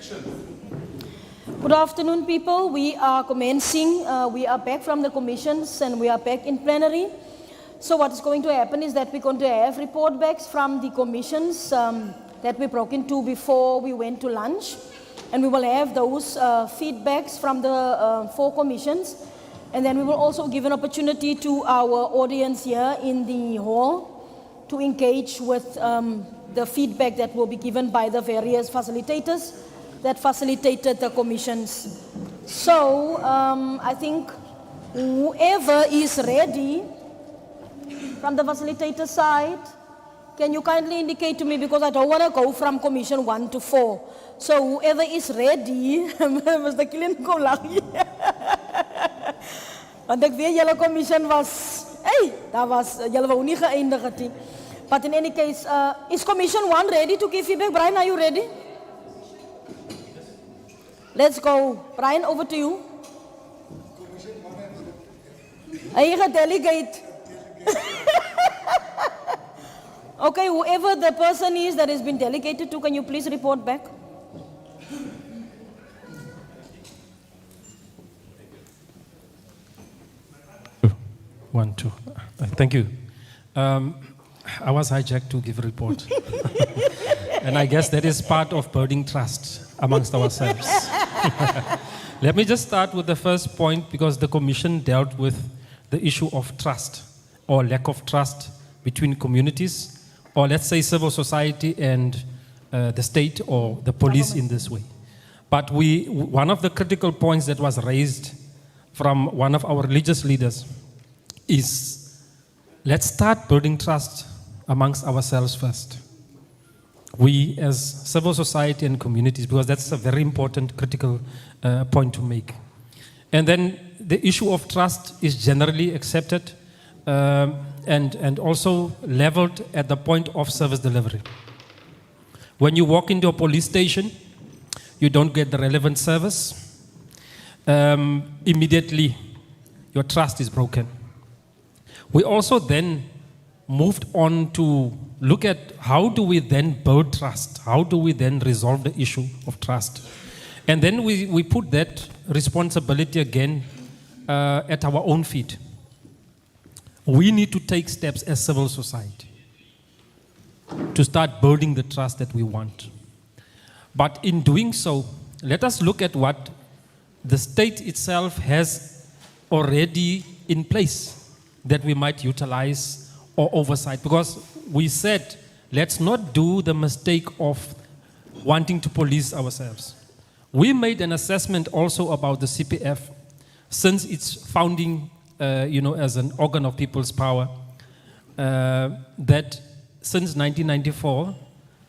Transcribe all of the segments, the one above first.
Good afternoon, people. We are commencing. We are back from the commissions and we are back in plenary. So what is going to happen is that we're going to have report backs from the commissions that we broke into before we went to lunch. And we will have those feedbacks from the 4 commissions. And then we will also give an opportunity to our audience here in the hall to engage with the feedback that will be given by the various facilitators that facilitated the commissions. So I think whoever is ready from the facilitator side, can you kindly indicate to me, because I don't want to go from commission 1 to 4. So whoever is ready, Mr. Killian, kom lang hier. Want ek weet julle commission was, daar was, julle wou nie geëindig het nie. But in any case, is commission 1 ready to give feedback? Brian, are you ready? Let's go. Brian, over to you. Hy gaan delegate. Okay, whoever the person is that has been delegated to, can you please report back? One, two. Thank you. I was hijacked to give a report. And I guess that is part of building trust amongst ourselves. Let me just start with the first point, because the commission dealt with the issue of trust or lack of trust between communities, or let's say civil society and the state or the police in this way. But one of the critical points that was raised from one of our religious leaders is, let's start building trust amongst ourselves first. We as civil society and communities, because that's a very important critical point to make. And then the issue of trust is generally accepted and also leveled at the point of service delivery. When you walk into a police station, you don't get the relevant service. Immediately, your trust is broken. We also then moved on to look at how do we then build trust? How do we then resolve the issue of trust? And then we put that responsibility again at our own feet. We need to take steps as civil society to start building the trust that we want. But in doing so, let us look at what the state itself has already in place that we might utilize or oversight. Because we said, let's not do the mistake of wanting to police ourselves. We made an assessment also about the CPF since its founding, as an organ of people's power, that since 1994,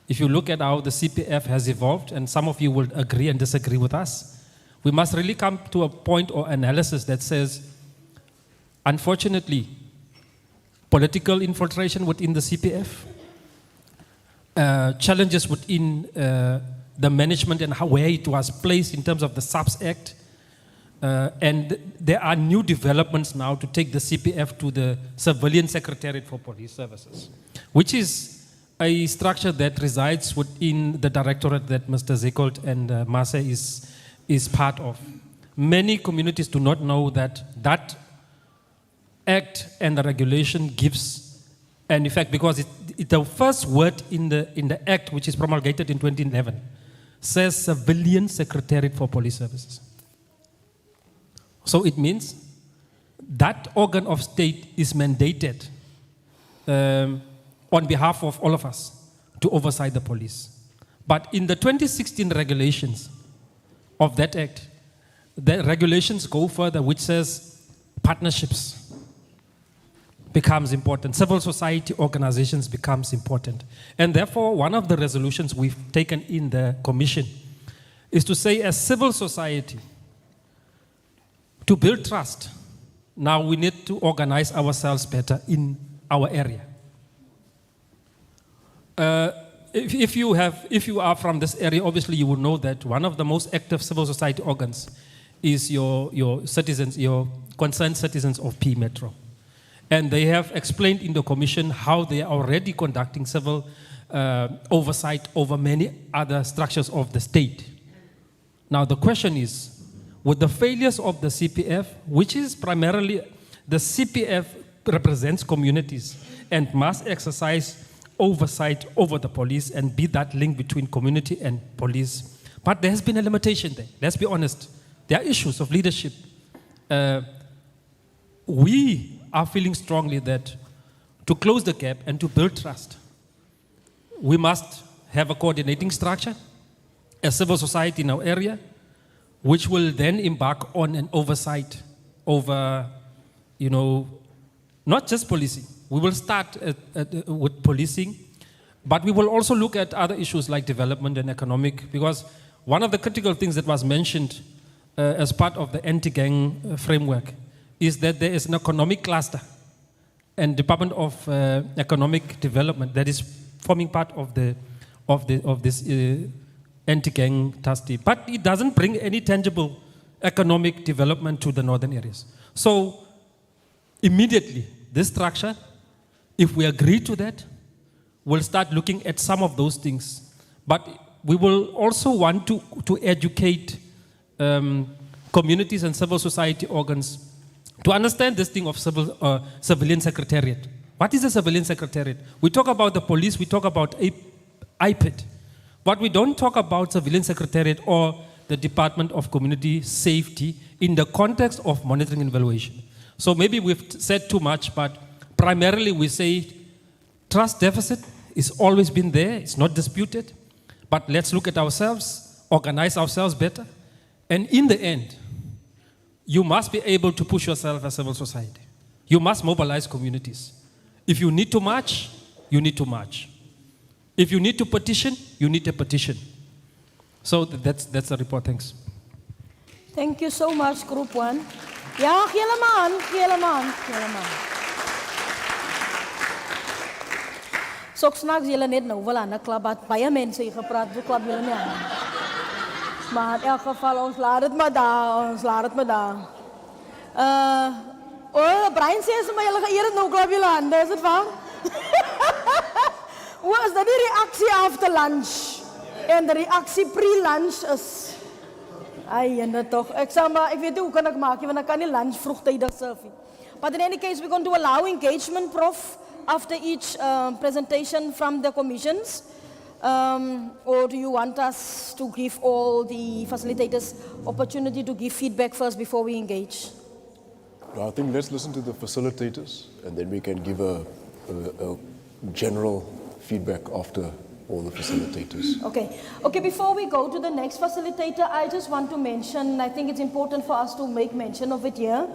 if you look at how the CPF has evolved, and some of you will agree and disagree with us, we must really come to a point or analysis that says, unfortunately, political infiltration within the CPF, challenges within the management and where it was placed in terms of the SAPS Act, and there are new developments now to take the CPF to the Civilian Secretariat for Police Services, which is a structure that resides within the directorate that Mr. Zekold and Mase is part of. Many communities do not know that that act and the regulation gives an effect, because the first word in the act, which is promulgated in 2011, says Civilian Secretariat for Police Services. So it means that organ of state is mandated on behalf of all of us to oversight the police. But in the 2016 regulations of that act, the regulations go further, which says partnerships becomes important. Civil society organizations becomes important. And therefore, one of the resolutions we've taken in the commission is to say, as civil society, to build trust, now we need to organize ourselves better in our area. If you are from this area, obviously you will know that one of the most active civil society organs is your citizens, your concerned citizens of P Metro. And they have explained in the commission how they are already conducting civil oversight over many other structures of the state. Now the question is, with the failures of the CPF, which is primarily, the CPF represents communities and must exercise oversight over the police and be that link between community and police. But there has been a limitation there, let's be honest. There are issues of leadership. We are feeling strongly that to close the gap and to build trust, we must have a coordinating structure, a civil society in our area, which will then embark on an oversight over, not just policing. We will start with policing, but we will also look at other issues like development and economic, because one of the critical things that was mentioned as part of the anti-gang framework is that there is an economic cluster and Department of Economic Development that is forming part of this anti-gang task team. But it doesn't bring any tangible economic development to the northern areas. So immediately, this structure, if we agree to that, we'll start looking at some of those things. But we will also want to educate communities and civil society organs to understand this thing of civilian secretariat. What is a civilian secretariat? We talk about the police, we talk about IPID, but we don't talk about civilian secretariat or the Department of Community Safety in the context of monitoring and evaluation. So maybe we've said too much, but primarily we say trust deficit is always been there, it's not disputed, but let's look at ourselves, organize ourselves better, and in the end, you must be able to push yourself as civil society. You must mobilize communities. If you need to march, you need to march. If you need to petition, you need a petition. So that's the report. Thanks. Thank you so much, Group 1. Ja, helemaal. So ek snaaks julle net nou wel aan 'n klap, wat baie mense hier gepraat, so klap julle nie aan. Maar in elk geval, ons laat het maar daar, Brian sê vir my, julle gaan eers nou klap julle hande, is dit waar? Hoe is dat die reaksie after lunch? En de reactie pre-lunch is... Ai, en dat toch. Ik weet niet hoe kan ik maken, want ik kan niet lunch vroegtijdig surfen. But in any case, we're going to allow engagement, Prof, after each presentation from the commissions. Or do you want us to give all the facilitators opportunity to give feedback first before we engage? I think let's listen to the facilitators and then we can give a general feedback after all the facilitators. Okay, before we go to the next facilitator, I just want to mention, I think it's important for us to make mention of it here.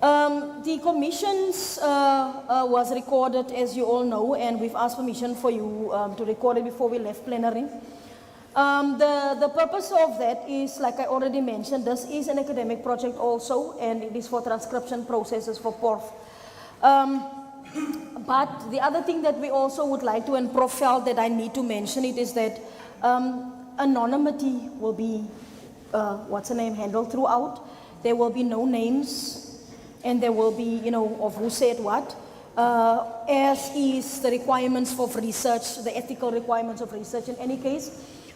The commissions was recorded, as you all know, and we've asked permission for you to record it before we left plenary. The purpose of that is, like I already mentioned, this is an academic project also, and it is for transcription processes for PORF. But the other thing that we also would like to, and Prof felt that I need to mention it, is that anonymity will be, handled throughout. There will be no names, and there will be, of who said what, as is the requirements for research, the ethical requirements of research. In any case,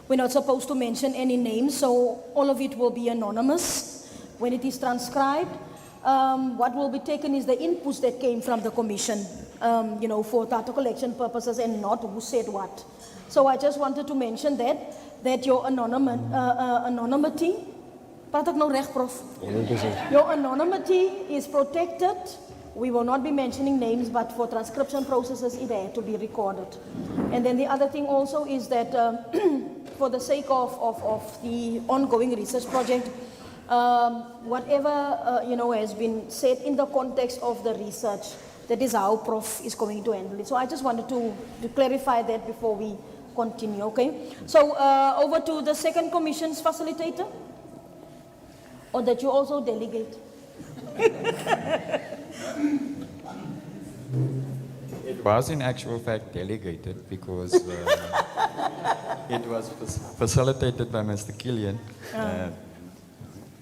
we're not supposed to mention any names, so all of it will be anonymous when it is transcribed. What will be taken is the inputs that came from the commission, for data collection purposes and not who said what. So I just wanted to mention that your anonymity, praat ek nou reg, Prof? 100%. Your anonymity is protected. We will not be mentioning names, but for transcription processes, it had to be recorded. And then the other thing also is that for the sake of the ongoing research project, whatever has been said in the context of the research, that is how Prof is going to handle it. So I just wanted to clarify that before we continue, okay? So over to the second commission's facilitator, or that you also delegate. It was in actual fact delegated because it was facilitated by Mr. Killian.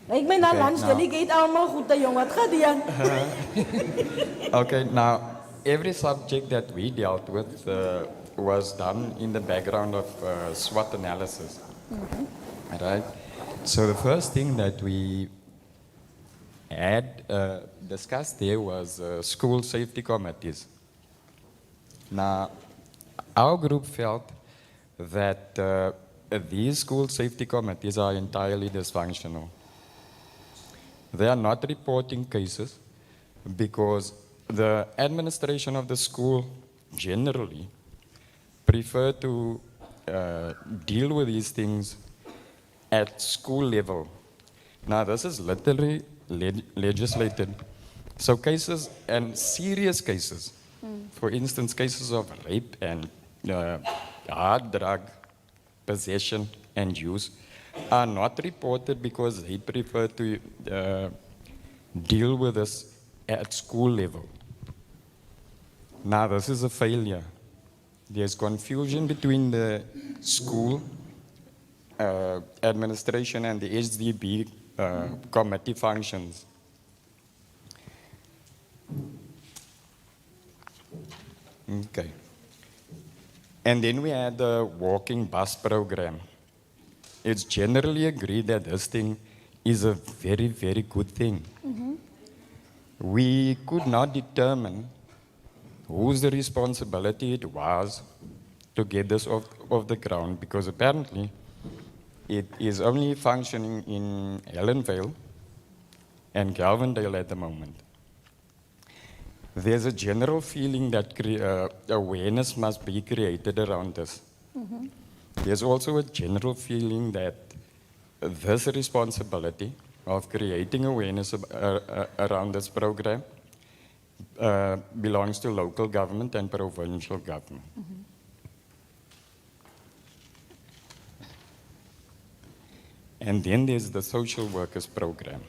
Ik ben naar lunch delegate allemaal goed, jong. Wat gaat die aan? Okay, now every subject that we dealt with was done in the background of SWOT analysis. Right? So the first thing that we had discussed there was school safety committees. Now, our group felt that these school safety committees are entirely dysfunctional. They are not reporting cases because the administration of the school generally prefer to deal with these things at school level. Now, this is literally legislated. So cases and serious cases, for instance, cases of rape and hard drug possession and use, are not reported because they prefer to deal with this at school level. Now, this is a failure. There's confusion between the school administration and the SDB committee functions. Okay. And then we had the walking bus program. It's generally agreed that this thing is a very, very good thing. We could not determine whose the responsibility it was to get this off the ground, because apparently it is only functioning in Helensvale and Galvandale at the moment. There's a general feeling that awareness must be created around this. There's also a general feeling that this responsibility of creating awareness around this program belongs to local government and provincial government. And then there's the social workers program.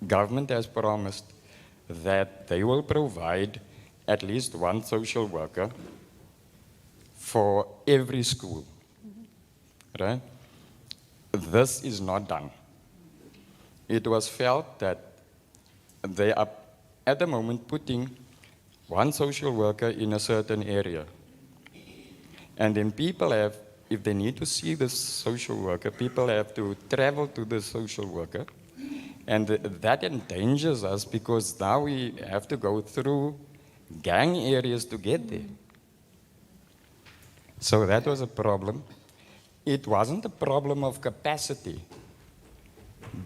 Government has promised that they will provide at least one social worker for every school, right? This is not done. It was felt that they are at the moment putting one social worker in a certain area. And then people have, if they need to see the social worker, people have to travel to the social worker. And that endangers us because now we have to go through gang areas to get there. So that was a problem. It wasn't a problem of capacity,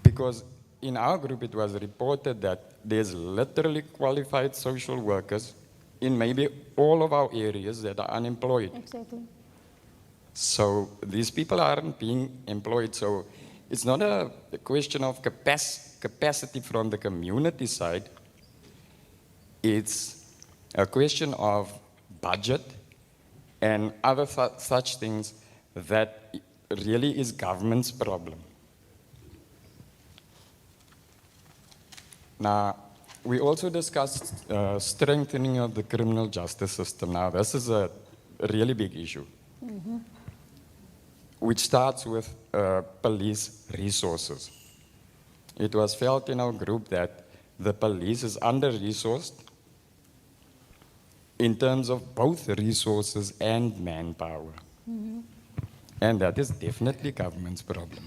because in our group it was reported that there's literally qualified social workers in maybe all of our areas that are unemployed. Exactly. So these people aren't being employed. So it's not a question of capacity from the community side. It's a question of budget and other such things that really is government's problem. Now, we also discussed strengthening of the criminal justice system. Now, this is a really big issue, which starts with police resources. It was felt in our group that the police is under-resourced in terms of both resources and manpower. And that is definitely government's problem.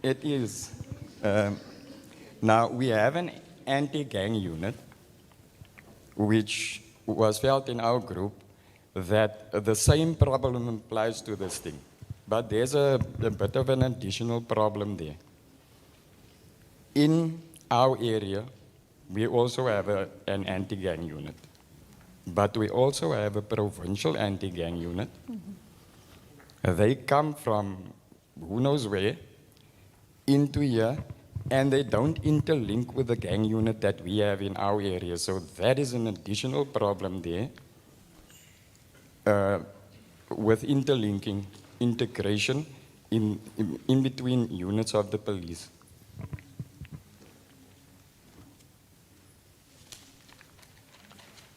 It is. Now, we have an anti-gang unit, which was felt in our group that the same problem applies to this thing. But there's a bit of an additional problem there. In our area, we also have an anti-gang unit. But we also have a provincial anti-gang unit. They come from who knows where into here, and they don't interlink with the gang unit that we have in our area. So that is an additional problem there with interlinking, integration in between units of the police.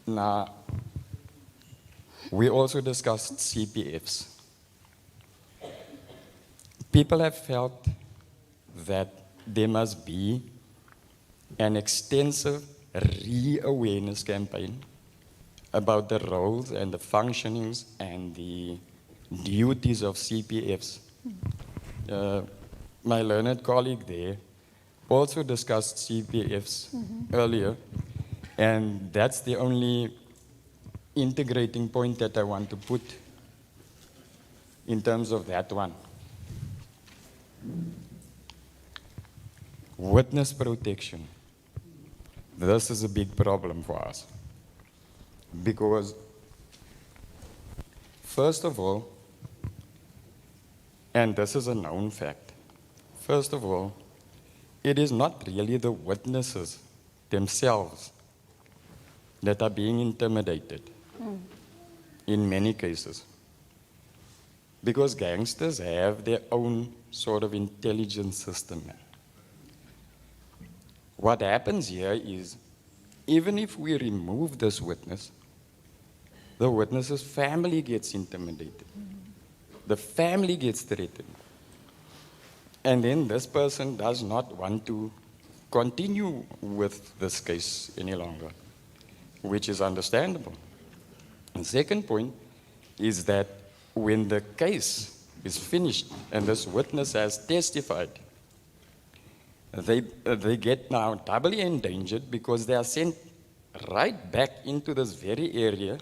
Now, we also discussed CPFs. People have felt that there must be an extensive re-awareness campaign about the roles and the functionings and the duties of CPFs. My learned colleague there also discussed CPFs earlier, and that's the only integrating point that I want to put in terms of that one. Witness protection. This is a big problem for us because, first of all, and this is a known fact, first of all, it is not really the witnesses themselves that are being intimidated in many cases. Because gangsters have their own sort of intelligence system. What happens here is, even if we remove this witness, the witness's family gets intimidated. The family gets threatened. And then this person does not want to continue with this case any longer, which is understandable. The second point is that when the case is finished and this witness has testified, they get now doubly endangered because they are sent right back into this very area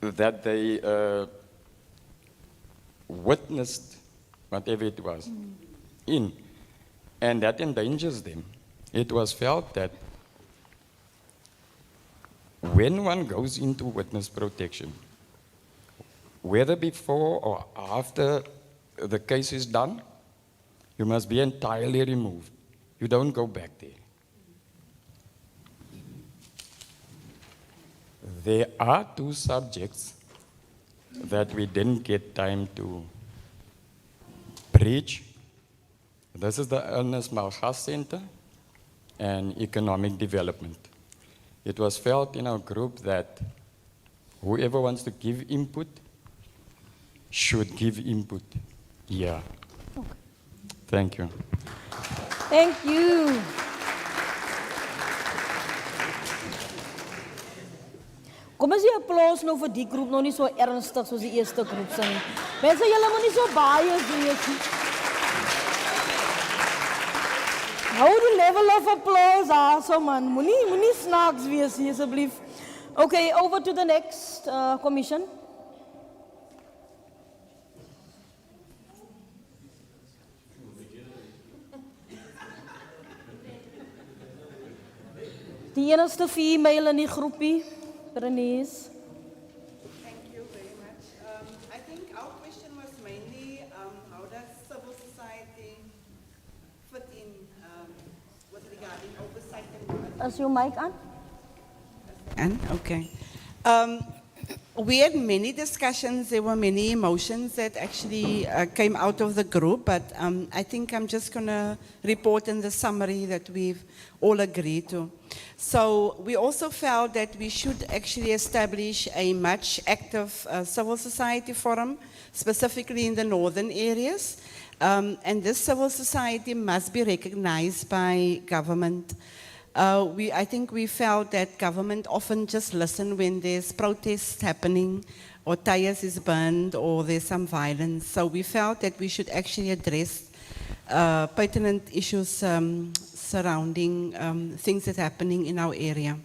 that they witnessed whatever it was in, and that endangers them. It was felt that when one goes into witness protection, whether before or after the case is done, you must be entirely removed. You don't go back there. There are two subjects that we didn't get time to preach. This is the Ernest Malgas Center and economic development. It was felt in our group that whoever wants to give input should give input. Yeah. Okay. Thank you. Thank you. Kom as jy applause nou vir die groep nou nie so ernstig soos die eerste groep se nie. Mense, julle moet nie so baie wees nie. Hou die level of applause also, man. Moenie snaaks wees nie, asseblief. Okay, over to the next commission. Die enigste female in die groepie, Berenice. Thank you very much. I think our question was mainly how does civil society fit in with regarding oversight and Is your mic on? Okay. We had many discussions. There were many emotions that actually came out of the group, but I think I'm just going to report in the summary that we've all agreed to. So we also felt that we should actually establish a much active civil society forum, specifically in the northern areas. And this civil society must be recognized by government. I think we felt that government often just listen when there's protests happening or tires is burned or there's some violence. So we felt that we should actually address pertinent issues surrounding things that are happening in our area.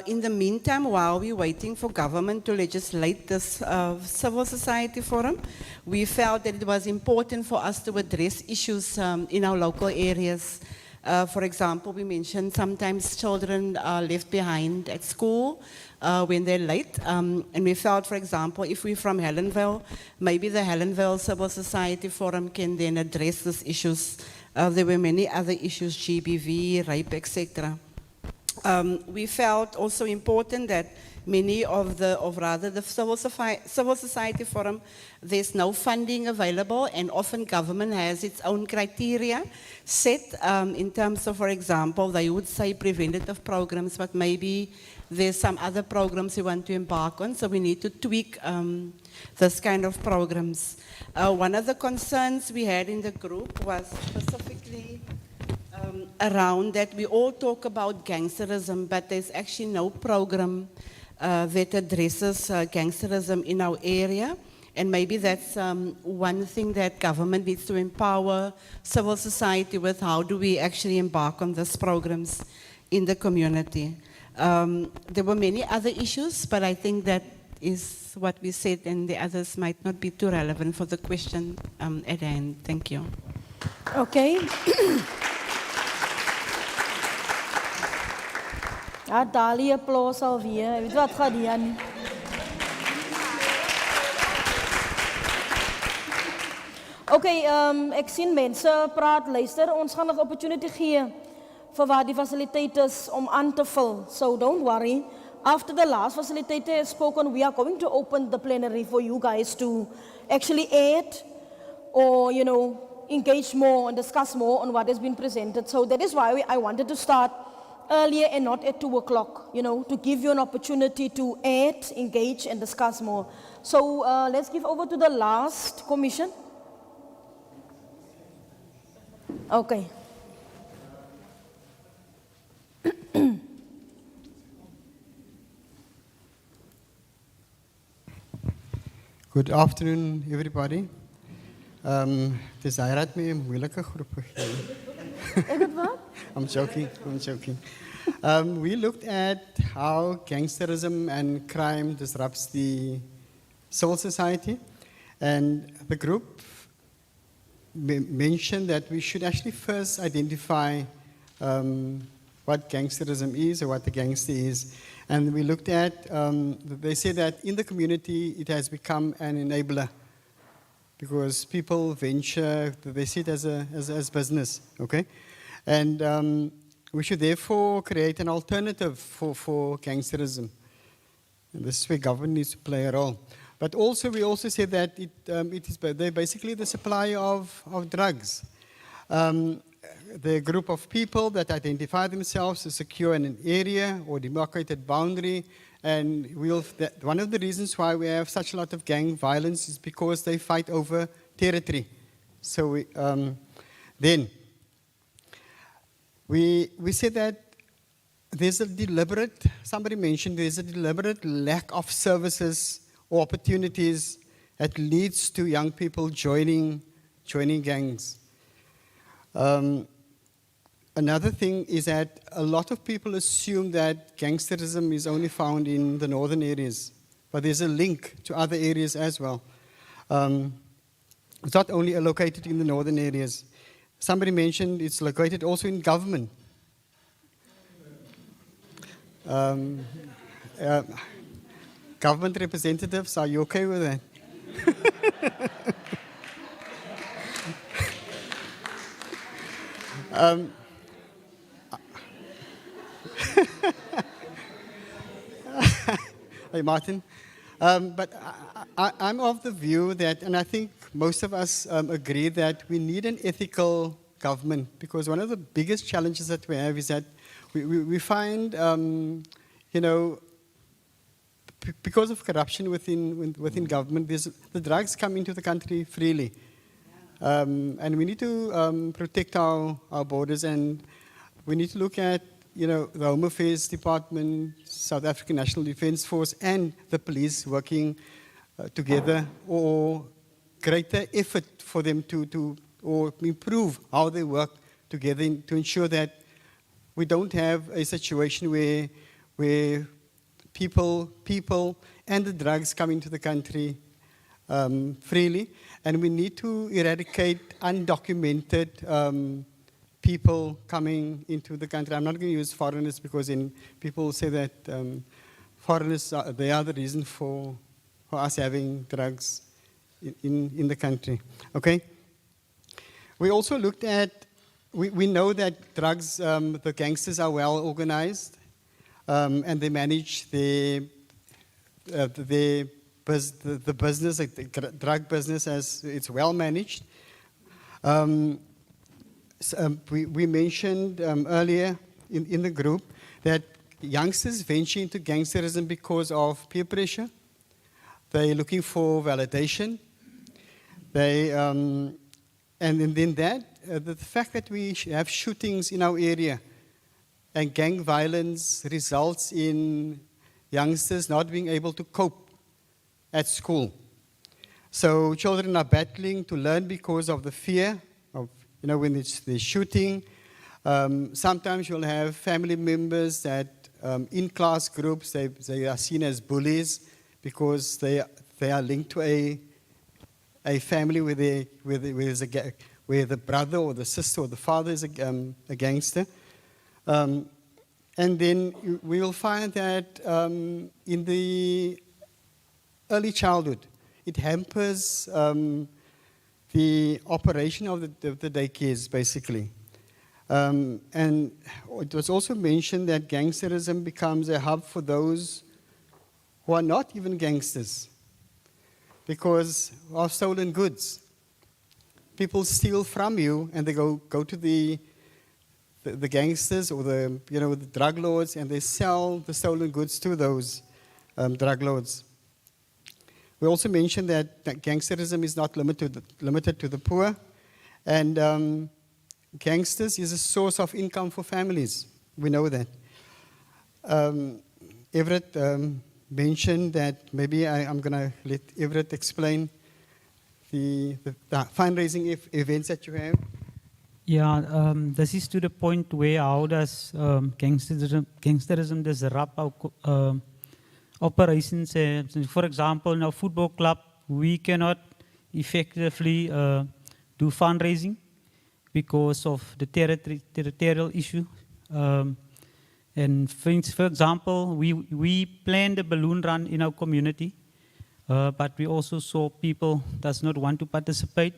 In the meantime, while we're waiting for government to legislate this civil society forum, we felt that it was important for us to address issues in our local areas. For example, we mentioned sometimes children are left behind at school when they're late. And we felt, for example, if we're from Hellenville, maybe the Hellenville Civil Society Forum can then address these issues. There were many other issues, GBV, rape, etc. We felt also important that many of the Civil Society Forum, there's no funding available, and often government has its own criteria set in terms of, for example, they would say preventative programs, but maybe there's some other programs we want to embark on, so we need to tweak this kind of programs. One of the concerns we had in the group was specifically around that. We all talk about gangsterism, but there's actually no program that addresses gangsterism in our area. And maybe that's one thing that government needs to empower civil society with. How do we actually embark on these programs in the community? There were many other issues, but I think that is what we said, and the others might not be too relevant for the question at hand. Thank you. Okay. Ja, Dali applaus alweer. Weet wat gaan die aan? Okay, ek sien mense praat, luister. Ons gaan nog opportunity gee vir waar die facilitators om aan te vul. So don't worry. After the last facilitator has spoken, we are going to open the plenary for you guys to actually add or, you know, engage more and discuss more on what has been presented. So that is why I wanted to start earlier and not at 2 o'clock, you know, to give you an opportunity to add, engage, and discuss more. So let's give over to the last commission. Okay. Good afternoon, everybody. Dis hy het my 'n moeilike groep gegee. Ek het wat? I'm joking. We looked at how gangsterism and crime disrupts the civil society, and the group mentioned that we should actually first identify what gangsterism is or what the gangster is. And we looked at, they say that in the community it has become an enabler because people venture, they see it as business, okay? And we should therefore create an alternative for gangsterism. And this is where government needs to play a role. But also, we also say that they're basically the supplier of drugs. The group of people that identify themselves as secure in an area or demarcated boundary, and one of the reasons why we have such a lot of gang violence is because they fight over territory. So then we say that there's a deliberate, somebody mentioned there's a deliberate lack of services or opportunities that leads to young people joining gangs. Another thing is that a lot of people assume that gangsterism is only found in the northern areas, but there's a link to other areas as well. It's not only located in the northern areas. Somebody mentioned it's located also in government. Government representatives, are you okay with that? Hey, Martin. But I'm of the view that, and I think most of us agree that we need an ethical government, because one of the biggest challenges that we have is that we find, you know, because of corruption within government, the drugs come into the country freely. And we need to protect our borders, and we need to look at, you know, the Home Affairs Department, South African National Defence Force, and the police working together, or greater effort for them to or improve how they work together to ensure that we don't have a situation where people and the drugs come into the country freely, and we need to eradicate undocumented people coming into the country. I'm not going to use foreigners because people say that foreigners they are the reason for us having drugs in the country. Okay. We also looked at. We know that drugs, the gangsters are well organized, and they manage the business, the drug business, as it's well managed. We mentioned earlier in the group that youngsters venture into gangsterism because of peer pressure. They're looking for validation. And then that the fact that we have shootings in our area and gang violence results in youngsters not being able to cope at school. So children are battling to learn because of the fear of, when they're shooting. Sometimes you'll have family members that in class groups, they are seen as bullies because they are linked to a family where the brother or the sister or the father is a gangster. And then we will find that in the early childhood, it hampers the operation of the daycares, basically. And it was also mentioned that gangsterism becomes a hub for those who are not even gangsters because of stolen goods. People steal from you and they go to the gangsters or the drug lords and they sell the stolen goods to those drug lords. We also mentioned that gangsterism is not limited to the poor, and gangsters is a source of income for families. We know that. Everett mentioned that maybe I'm going to let Everett explain the fundraising events that you have. Yeah, this is to the point where how does gangsterism disrupt our operations. For example, in our football club, we cannot effectively do fundraising because of the territorial issue. And for example, we planned a balloon run in our community, but we also saw people does not want to participate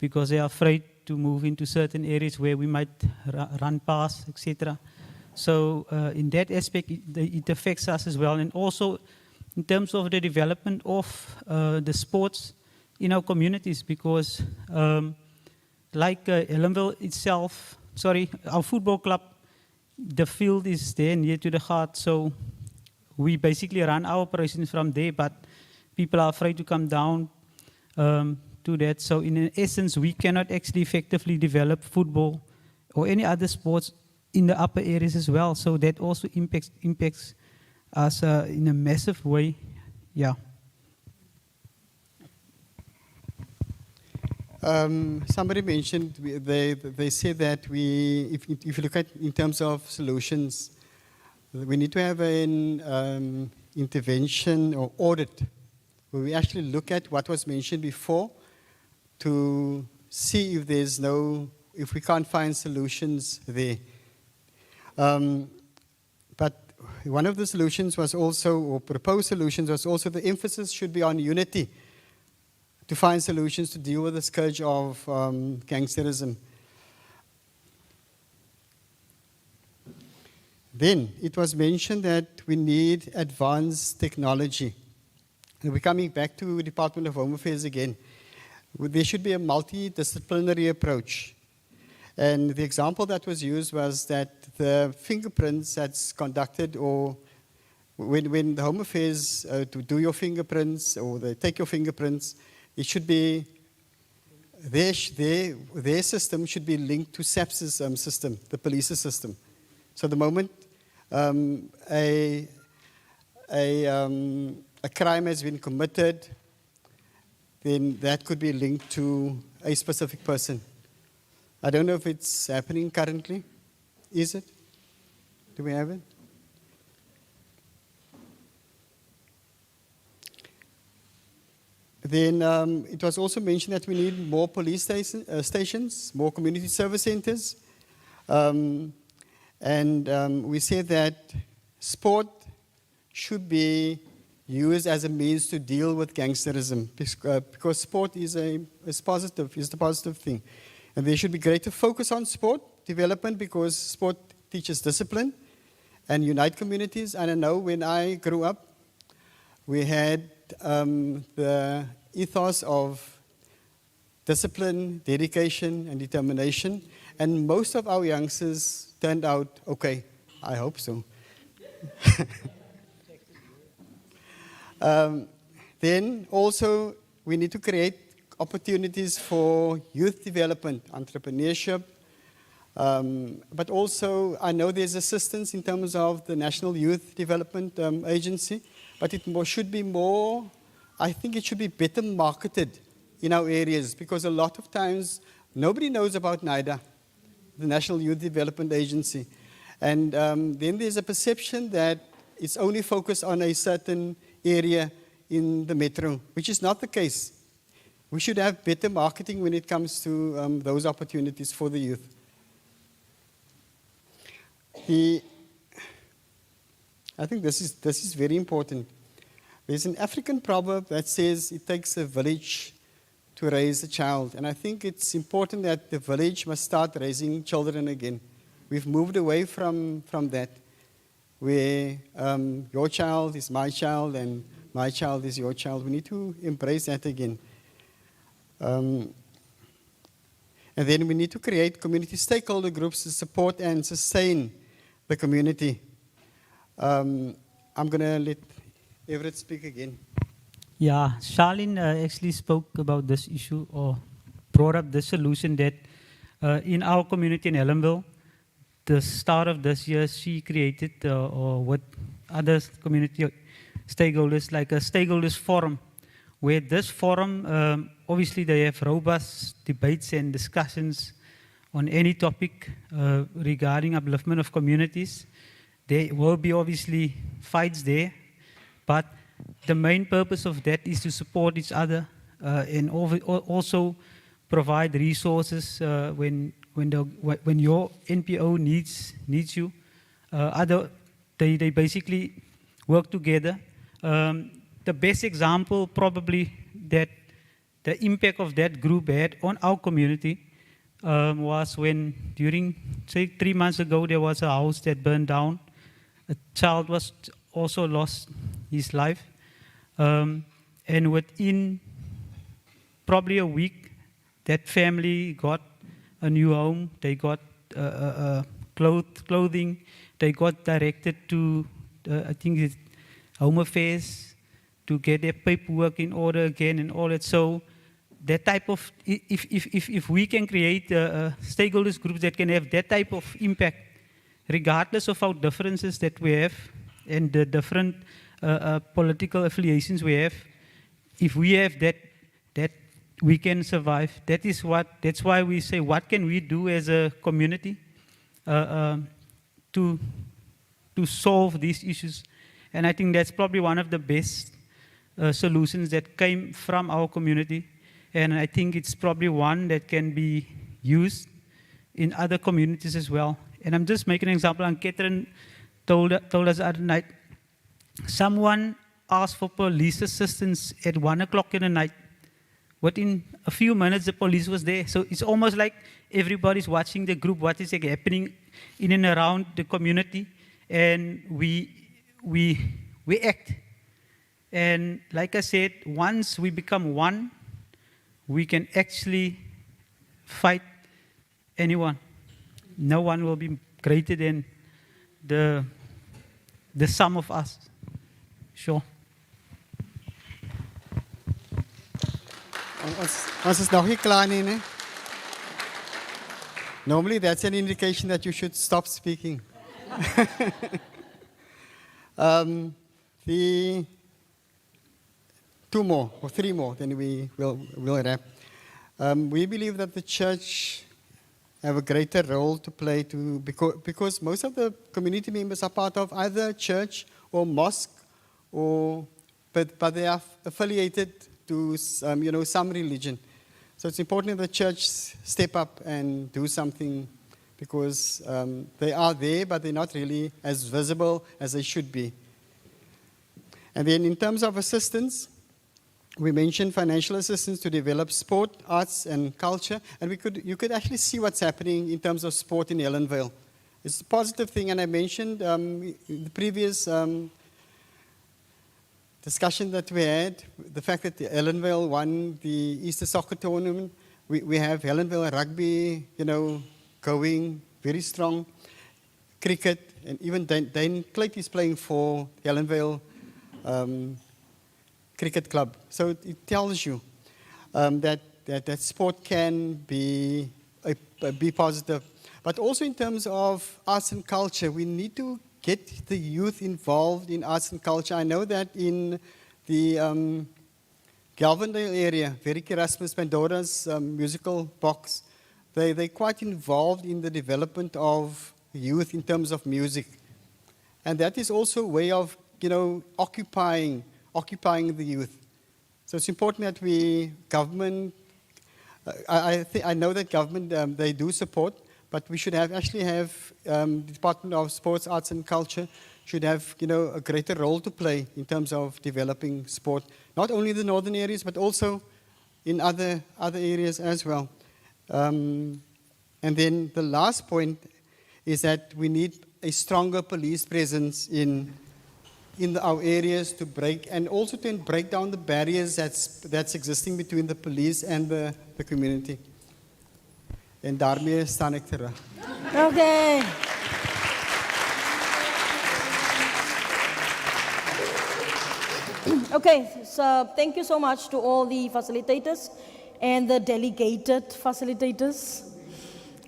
because they are afraid to move into certain areas where we might run past, etc. So in that aspect, it affects us as well. And also in terms of the development of the sports in our communities, because like Ellenville itself, our football club, the field is there near to the heart. So we basically run our operations from there, but people are afraid to come down to that. So in essence, we cannot actually effectively develop football or any other sports in the upper areas as well. So that also impacts us in a massive way. Yeah. Somebody mentioned, they said that if you look at in terms of solutions, we need to have an intervention or audit where we actually look at what was mentioned before to see if we can't find solutions there. But one of the solutions was also, or proposed solutions was also, the emphasis should be on unity to find solutions to deal with the scourge of gangsterism. Then it was mentioned that we need advanced technology. And we're coming back to Department of Home Affairs again. There should be a multidisciplinary approach. And the example that was used was that the fingerprints that's conducted, or when the Home Affairs to do your fingerprints or they take your fingerprints, it should be, their system should be linked to SAP's system, the police's system. So the moment a crime has been committed, then that could be linked to a specific person. I don't know if it's happening currently. Is it? Do we have it? Then it was also mentioned that we need more police stations, more community service centers. And we said that sport should be used as a means to deal with gangsterism because sport is the positive thing. And there should be greater focus on sport development because sport teaches discipline and unite communities. And I know when I grew up, we had the ethos of discipline, dedication, and determination. And most of our youngsters turned out okay. I hope so. Then also we need to create opportunities for youth development, entrepreneurship, but also I know there's assistance in terms of the National Youth Development Agency, but should be more, I think it should be better marketed in our areas, because a lot of times nobody knows about NIDA, the National Youth Development Agency. And then there's a perception that it's only focused on a certain area in the metro, which is not the case. We should have better marketing when it comes to those opportunities for the youth. I think this is very important. There's an African proverb that says it takes a village to raise a child. And I think it's important that the village must start raising children again. We've moved away from that, where your child is my child and my child is your child. We need to embrace that again. And then we need to create community stakeholder groups to support and sustain the community. I'm going to let Everett speak again. Yeah, Charlene actually spoke about this issue or brought up the solution that in our community in Ellenville, the start of this year, she created, or with other community stakeholders, like a stakeholders forum, where this forum, obviously they have robust debates and discussions on any topic regarding upliftment of communities. There will be obviously fights there, but the main purpose of that is to support each other and also provide resources when your NPO needs you. They basically work together. The best example probably that the impact of that group had on our community was when during, say, 3 months ago, there was a house that burned down. A child was also lost his life. And within probably a week, that family got a new home. They got clothing. They got directed to, I think it's Home Affairs, to get their paperwork in order again and all that. So that type of, if we can create stakeholders groups that can have that type of impact, regardless of our differences that we have and the different political affiliations we have, if we have that we can survive. That's why we say, what can we do as a community to solve these issues? And I think that's probably one of the best solutions that came from our community. And I think it's probably one that can be used in other communities as well. And I'm just making an example. And Catherine told us the other night, someone asked for police assistance at 1 o'clock in the night. Within a few minutes, the police was there. So it's almost like everybody's watching the group, what is happening in and around the community. And we act. And like I said, once we become one, we can actually fight anyone. No one will be greater than the sum of us. Sure. Ons is nog nie klaar nie, né? Normally that's an indication that you should stop speaking. The 2 more or 3 more, then we will wrap. We believe that the church have a greater role to play because most of the community members are part of either church or mosque, but they are affiliated to some religion. So it's important that the church step up and do something, because they are there, but they're not really as visible as they should be. And then in terms of assistance, we mentioned financial assistance to develop sport, arts, and culture. And you could actually see what's happening in terms of sport in Ellenville. It's a positive thing, and I mentioned in the previous discussion that we had, the fact that Ellenville won the Easter Soccer Tournament. We have Ellenville Rugby, going very strong. Cricket, and even Dane Clayt is playing for Ellenville Cricket Club. So it tells you that that sport can be positive. But also in terms of arts and culture, we need to get the youth involved in arts and culture. I know that in the Galvandale area, Verick Erasmus Pandora's musical box, they're quite involved in the development of youth in terms of music. And that is also a way of, occupying the youth. So it's important that government, I know that government, they do support, but we should actually have the Department of Sports, Arts and Culture should have, a greater role to play in terms of developing sport, not only in the northern areas, but also in other areas as well. And then the last point is that we need a stronger police presence in our areas to break, and also to break down the barriers that's existing between the police and the community. En daarmee staan ik terug. Okay. Okay, so thank you so much to all the facilitators and the delegated facilitators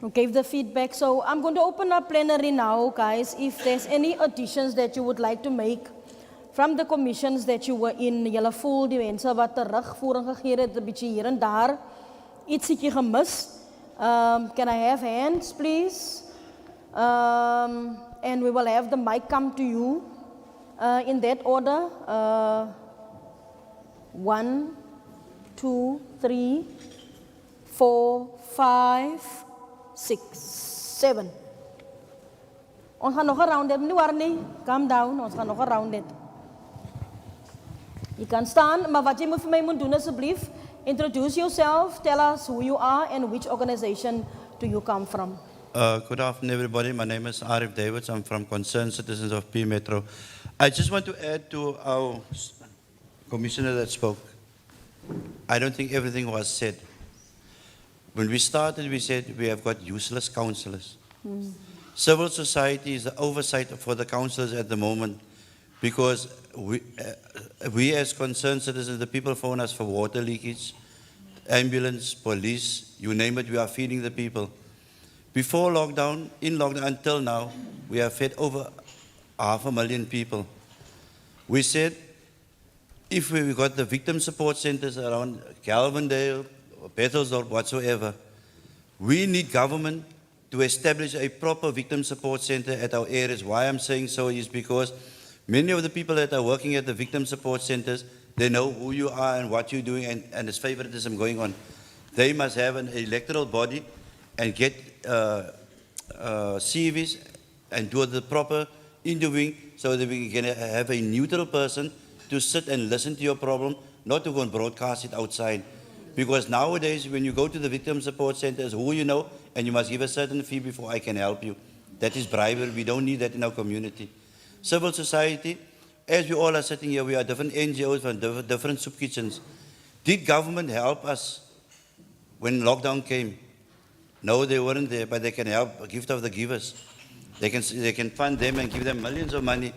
who gave the feedback. So I'm going to open up plenary now, guys. If there's any additions that you would like to make from the commissions that you were in, julle voel die mense wat terugvoering gegee het, 'n bietjie hier en daar, ietsiekie gemis. Can I have hands, please? And we will have the mic come to you in that order. 1, 2, 3, 4, 5, 6, 7. Ons gaan nog 'n round hê, nie waar nie. Calm down, ons gaan nog 'n round hê. Je kan staan, maar wat je voor mij moet doen alsjeblieft, introduce yourself, tell us who you are and which organization do you come from. Good afternoon, everybody. My name is Arif Davids. I'm from Concerned Citizens of P Metro. I just want to add to our commissioner that spoke. I don't think everything was said. When we started, we said we have got useless councillors. Civil society is the oversight for the councillors at the moment, because we as concerned citizens, the people phone us for water leakage, ambulance, police, you name it, we are feeding the people. Before lockdown, in lockdown, until now, we have fed over 500,000 people. We said, if we got the victim support centers around Galvandale, Bethelsdorp, whatsoever, we need government to establish a proper victim support center at our areas. Why I'm saying so is because many of the people that are working at the victim support centers, they know who you are and what you're doing, and there's favoritism going on. They must have an electoral body and get CVs and do the proper interviewing so that we can have a neutral person to sit and listen to your problem, not to go and broadcast it outside. Because nowadays, when you go to the victim support centers, who you know, and you must give a certain fee before I can help you. That is bribery. We don't need that in our community. Civil society, as we all are sitting here, we are different NGOs from different soup kitchens. Did government help us when lockdown came? No, they weren't there, but they can help, a gift of the givers. They can fund them and give them millions of money.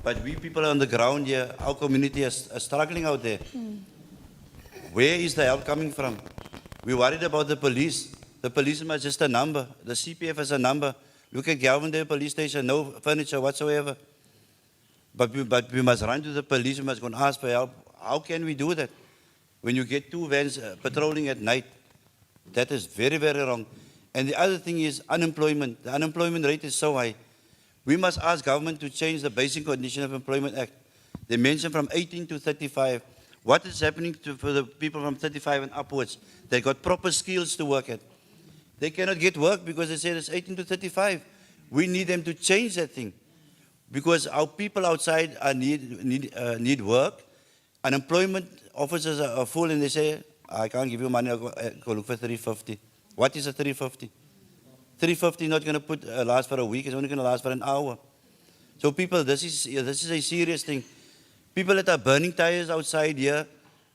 But we people on the ground here, our community is struggling out there. Where is the help coming from? We're worried about the police. The policeman is just a number. The CPF is a number. Look at Galvandale police station, no furniture whatsoever. But we must run to the police, we must go and ask for help. How can we do that? When you get 2 vans patrolling at night, that is very, very wrong. And the other thing is unemployment. The unemployment rate is so high. We must ask government to change the Basic Condition of Employment Act. They mentioned from 18 to 35. What is happening for the people from 35 and upwards? They got proper skills to work at. They cannot get work because they said it's 18 to 35. We need them to change that thing. Because our people outside need work. Unemployment officers are full and they say, I can't give you money, I'll go look for 350. What is a 350? 350 is not going to last for a week, it's only going to last for an hour. So people, this is a serious thing. People that are burning tires outside here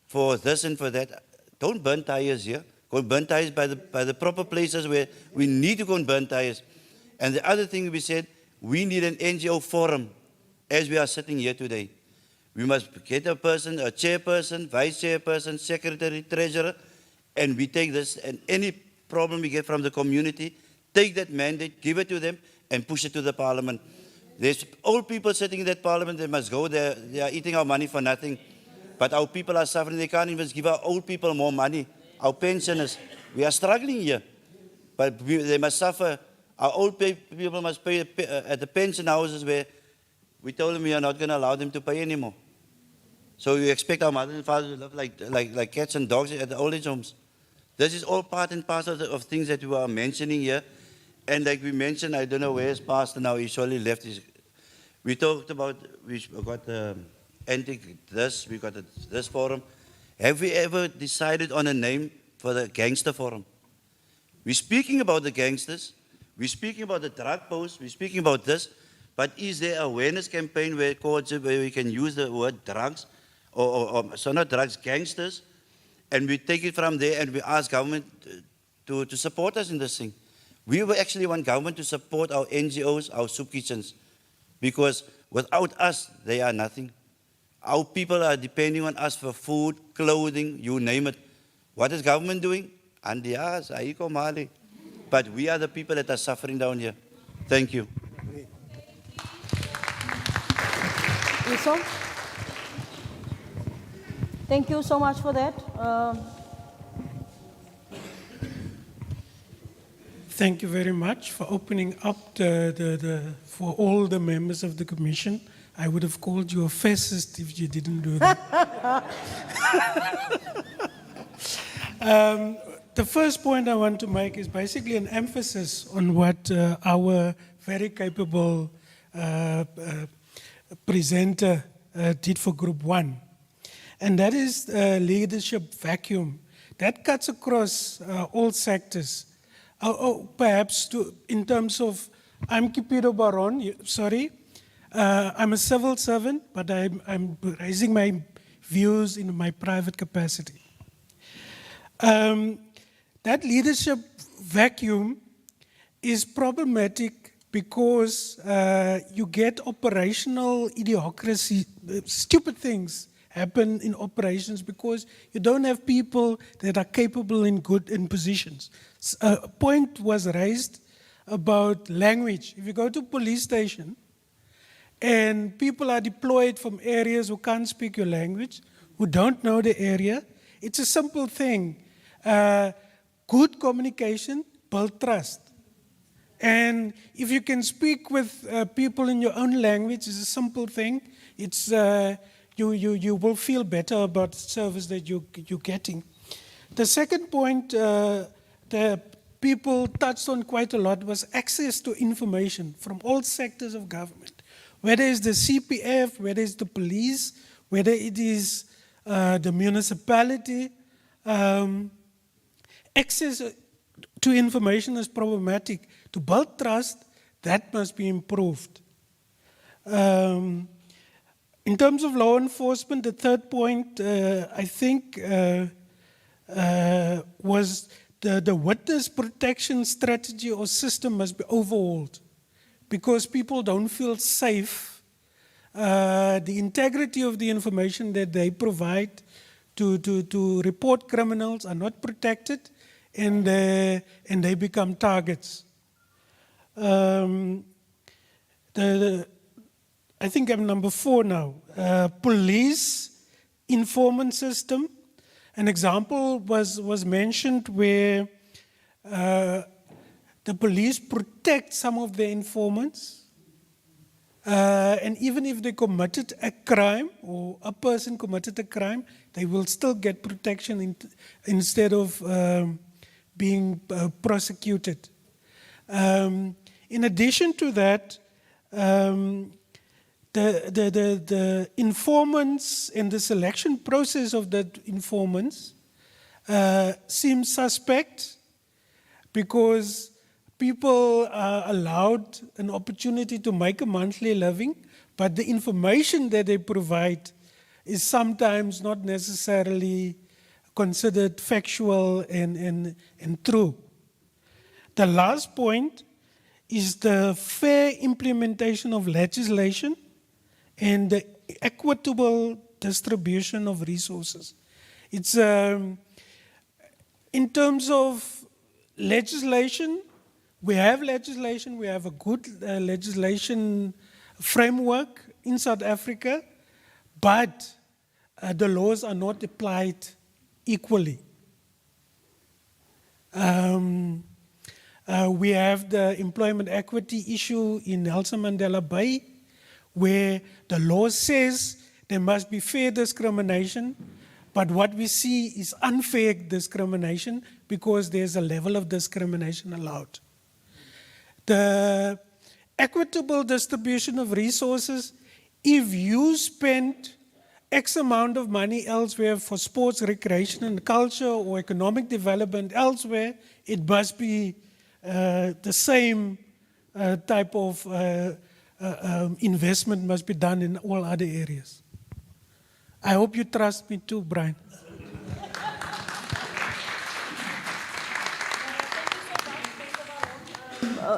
for this and for that, don't burn tires here. Go and burn tires by the proper places where we need to go and burn tires. And the other thing we said, we need an NGO forum as we are sitting here today. We must get a person, a chairperson, vice chairperson, secretary, treasurer, and we take this, and any problem we get from the community, take that mandate, give it to them, and push it to the parliament. There's old people sitting in that parliament, they must go there, they are eating our money for nothing. But our people are suffering, they can't even give our old people more money. Our pensioners, we are struggling here. But they must suffer. Our old people must pay at the pension houses where we told them we are not going to allow them to pay anymore. So you expect our mothers and fathers to live like cats and dogs at the old age homes. This is all part and parcel of things that we are mentioning here. And like we mentioned, I don't know where his pastor now, he surely left. We talked about, we got this, we got this forum. Have we ever decided on a name for the gangster forum? We're speaking about the gangsters, we're speaking about the drug posts, we're speaking about this, but is there an awareness campaign where we can use the word drugs, so not drugs, gangsters, and we take it from there and we ask government to support us in this thing. We actually want government to support our NGOs, our soup kitchens, because without us, they are nothing. Our people are depending on us for food, clothing, you name it. What is government doing? Andias, Aiko Mali. But we are the people that are suffering down here. Thank you. Iso? Thank you so much for that. Thank you very much for opening up for all the members of the commission. I would have called you a fascist if you didn't do that. The first point I want to make is basically an emphasis on what our very capable presenter did for Group 1. And that is leadership vacuum. That cuts across all sectors. Perhaps in terms of, I'm Kipido Baron, sorry, I'm a civil servant, but I'm raising my views in my private capacity. That leadership vacuum is problematic because you get operational idiocracy, stupid things happen in operations because you don't have people that are capable in positions. A point was raised about language. If you go to a police station and people are deployed from areas who can't speak your language, who don't know the area, it's a simple thing. Good communication builds trust. And if you can speak with people in your own language, it's a simple thing. It's you will feel better about the service that you're getting. The second point that people touched on quite a lot was access to information from all sectors of government, whether it's the CPF, whether it's the police, whether it is the municipality. Access to information is problematic. To build trust, that must be improved. In terms of law enforcement, the third point, I think, was the witness protection strategy or system must be overhauled because people don't feel safe. The integrity of the information that they provide to report criminals are not protected, and they become targets. I think I'm number 4 now. Police informant system. An example was mentioned where the police protect some of their informants. And even if they committed a crime or a person committed a crime, they will still get protection instead of being prosecuted. In addition to that, the informants and the selection process of the informants seems suspect because people are allowed an opportunity to make a monthly living, but the information that they provide is sometimes not necessarily considered factual and true. The last point is the fair implementation of legislation and the equitable distribution of resources. It's in In terms of legislation, we have a good legislation framework in South Africa, but the laws are not applied equally. We have the employment equity issue in Nelson Mandela Bay, where the law says there must be fair discrimination, but what we see is unfair discrimination because there's a level of discrimination allowed. The equitable distribution of resources, if you spend X amount of money elsewhere for sports, recreation, and culture or economic development elsewhere, it must be the same type of investment must be done in all other areas. I hope you trust me too, Brian.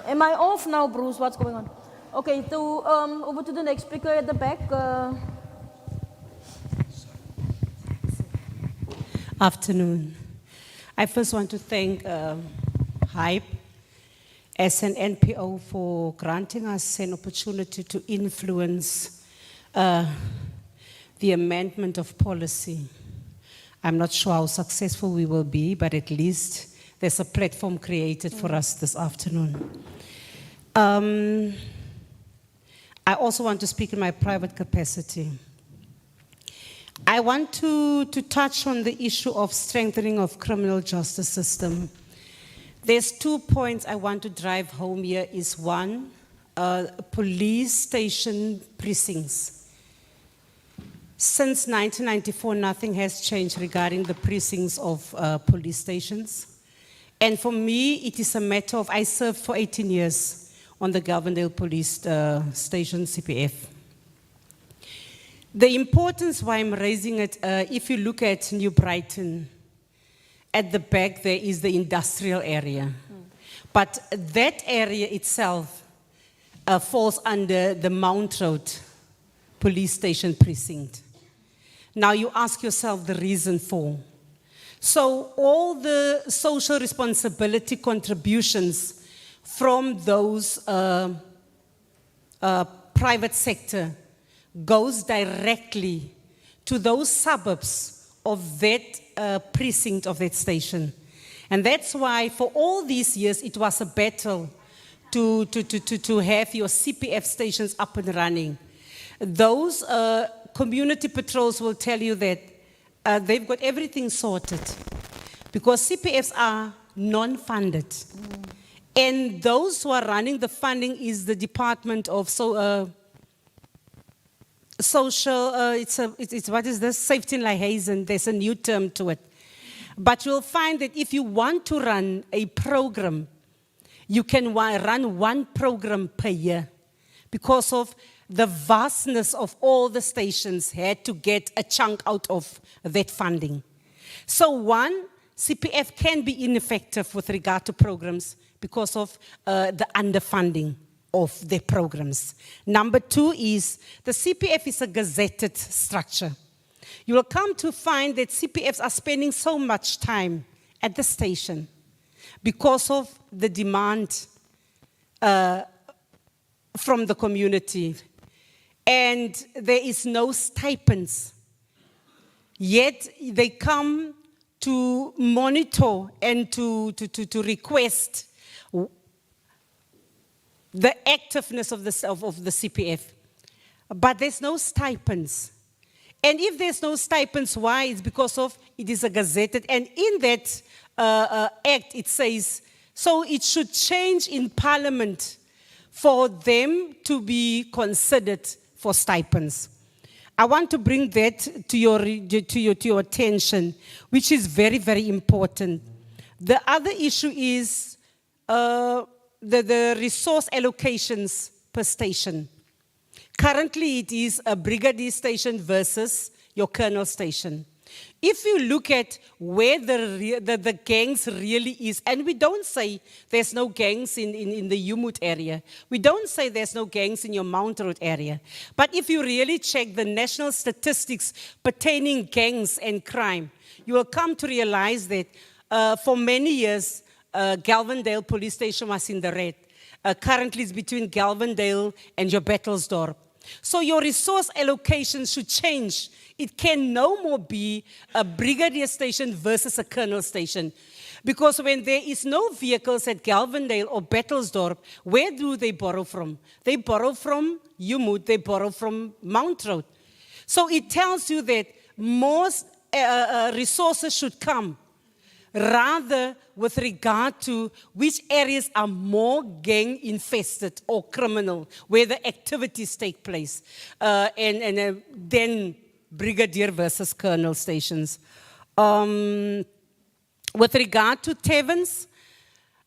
Am I off now, Bruce? What's going on? Okay, over to the next speaker at the back. Afternoon. I first want to thank HYPE as an NPO for granting us an opportunity to influence the amendment of policy. I'm not sure how successful we will be, but at least there's a platform created for us this afternoon. I also want to speak in my private capacity. I want to touch on the issue of strengthening of criminal justice system. There's 2 points I want to drive home here. Is one, police station precincts. Since 1994, nothing has changed regarding the precincts of police stations. And for me, it is a matter of, I served for 18 years on the Governor Police Station, CPF. The importance why I'm raising it, if you look at New Brighton, at the back there is the industrial area. But that area itself falls under the Mount Road Police Station precinct. Now you ask yourself the reason for. So all the social responsibility contributions from those private sector goes directly to those suburbs of that precinct of that station. And that's why for all these years it was a battle to have your CPF stations up and running. Those community patrols will tell you that they've got everything sorted because CPFs are non-funded. And those who are running the funding is the Department of Social, it's what is this? Safety and liaison. There's a new term to it. But you'll find that if you want to run a program, you can run one program per year because of the vastness of all the stations had to get a chunk out of that funding. So one, CPF can be ineffective with regard to programs because of the underfunding of their programs. Number two is the CPF is a gazetted structure. You will come to find that CPFs are spending so much time at the station because of the demand from the community. And there is no stipends. Yet they come to monitor and to request the activeness of the CPF. But there's no stipends. And if there's no stipends, why? It's because of it is a gazetted. And in that act, it says, so it should change in Parliament for them to be considered for stipends. I want to bring that to your attention, which is very, very important. The other issue is the resource allocations per station. Currently, it is a brigadier station versus your colonel station. If you look at where the gangs really is, and we don't say there's no gangs in the Umut area. We don't say there's no gangs in your Mount Road area. But if you really check the national statistics pertaining gangs and crime, you will come to realize that For many years, Galvandale Police Station was in the red. Currently, it's between Galvandale and your Bettelsdorp. So your resource allocation should change. It can no more be a brigadier station versus a colonel station. Because when there is no vehicles at Galvandale or Bettelsdorp, where do they borrow from? They borrow from Umud, they borrow from Mount Road. So it tells you that most resources should come, rather with regard to which areas are more gang infested or criminal, where the activities take place, and then brigadier versus colonel stations. With regard to taverns,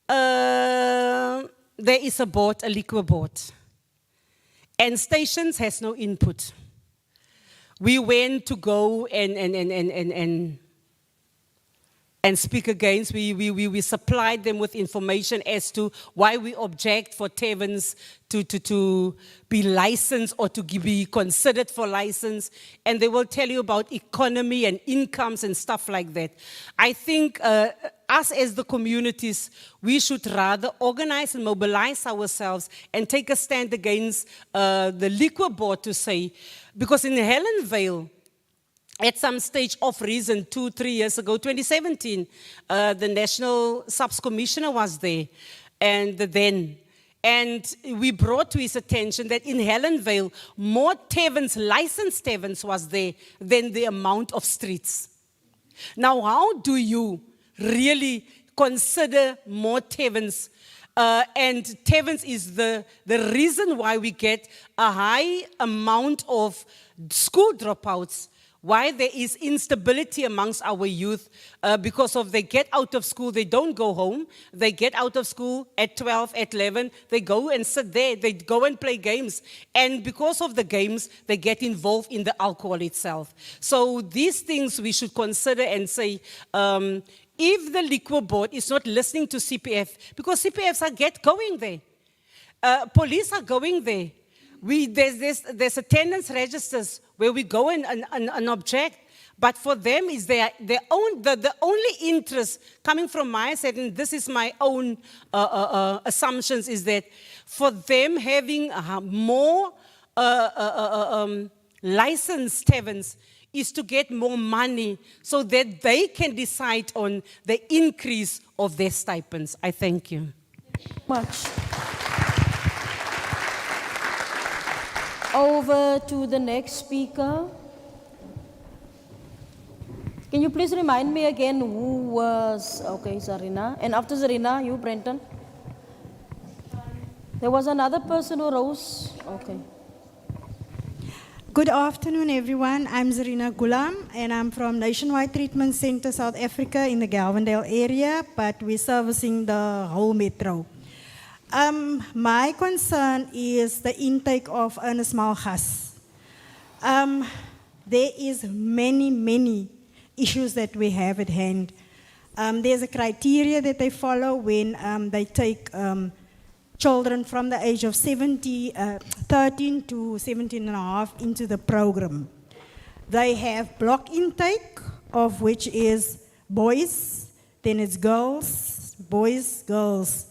there is a board, a liquor board, and stations has no input. We went to go and speak against. We supplied them with information as to why we object for taverns to be licensed or to be considered for license. And they will tell you about economy and incomes and stuff like that. I think us as the communities, we should rather organize and mobilize ourselves and take a stand against the liquor board to say, because in Helenvale, at some stage of reason, 2-3 years ago, 2017, the National Subs Commissioner was there, and we brought to his attention that in Helenvale, more taverns, licensed taverns was there than the amount of streets. Now, how do you really consider more taverns? And taverns is the reason why we get a high amount of school dropouts, why there is instability amongst our youth, because of they get out of school, they don't go home, they get out of school at 12, at 11, they go and sit there, they go and play games, and because of the games, they get involved in the alcohol itself. So these things we should consider and say, if the liquor board is not listening to CPF, because CPFs are going there, police are going there, there's attendance registers where we go and object, but for them is the only interest coming from my side, and this is my own assumptions, is that for them having more licensed taverns is to get more money so that they can decide on the increase of their stipends. I thank you. Much. Over to the next speaker. Can you please remind me again who was, okay, Zarina. And after Zarina, you, Brenton. There was another person who rose. Okay. Good afternoon, everyone. I'm Zarina Gulam, and I'm from Nationwide Treatment Center, South Africa, in the Galvandale area, but we're servicing the whole metro. My concern is the intake of Ernest Malgas. There is many issues that we have at hand. There's a criteria that they follow when they take children from the age of 13 to 17 and a half into the program. They have block intake, of which is boys, then it's girls, boys, girls.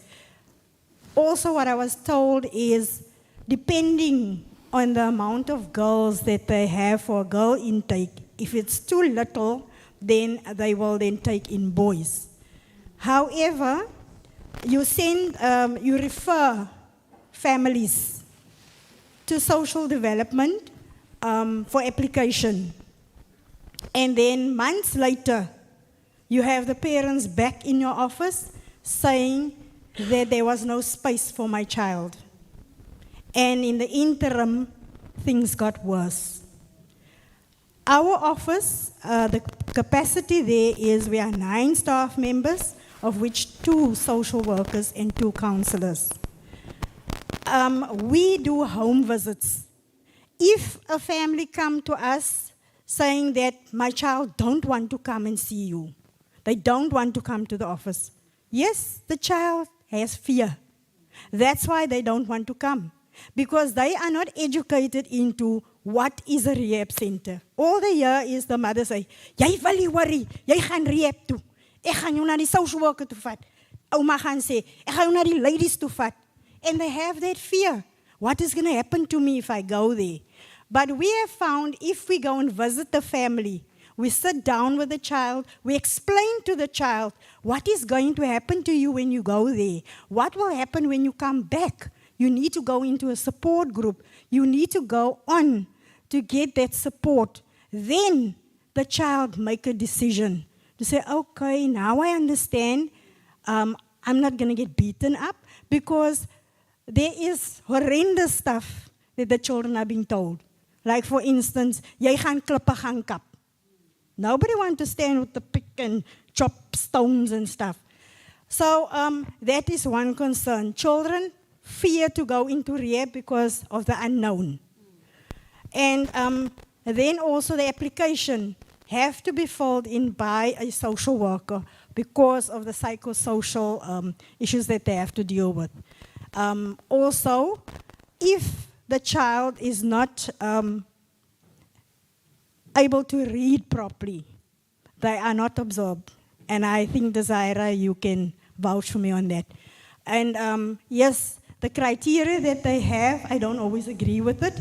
Also, what I was told is, depending on the amount of girls that they have for girl intake, if it's too little, then they will then take in boys. However, you refer families to social development for application. And then months later, you have the parents back in your office saying that there was no space for my child. And in the interim, things got worse. Our office, the capacity there is we are 9 staff members, of which 2 social workers and 2 counselors. We do home visits. If a family come to us saying that my child don't want to come and see you, they don't want to come to the office. Yes, the child has fear. That's why they don't want to come, because they are not educated into what is a rehab center. All they hear is the mother say, "Jy wil nie worry, jy gaan rehab toe." ek gaan jou na die social worker toe vat. Ouma gaan sê, ek gaan jou na die ladies toe vat. And they have that fear. What is going to happen to me if I go there? But we have found if we go and visit the family, we sit down with the child, we explain to the child what is going to happen to you when you go there. What will happen when you come back? You need to go into a support group. You need to go on to get that support. Then the child make a decision to say, okay, now I understand. I'm not going to get beaten up because there is horrendous stuff that the children are being told. Like for instance, jy gaan klippe gaan kap. Nobody wants to stand with the pick and chop stones and stuff. So that is one concern. Children fear to go into rehab because of the unknown. And then also the application have to be filled in by a social worker because of the psychosocial issues that they have to deal with. Also, if the child is not able to read properly, they are not absorbed. And I think, Desira, you can vouch for me on that. And yes, the criteria that they have, I don't always agree with it,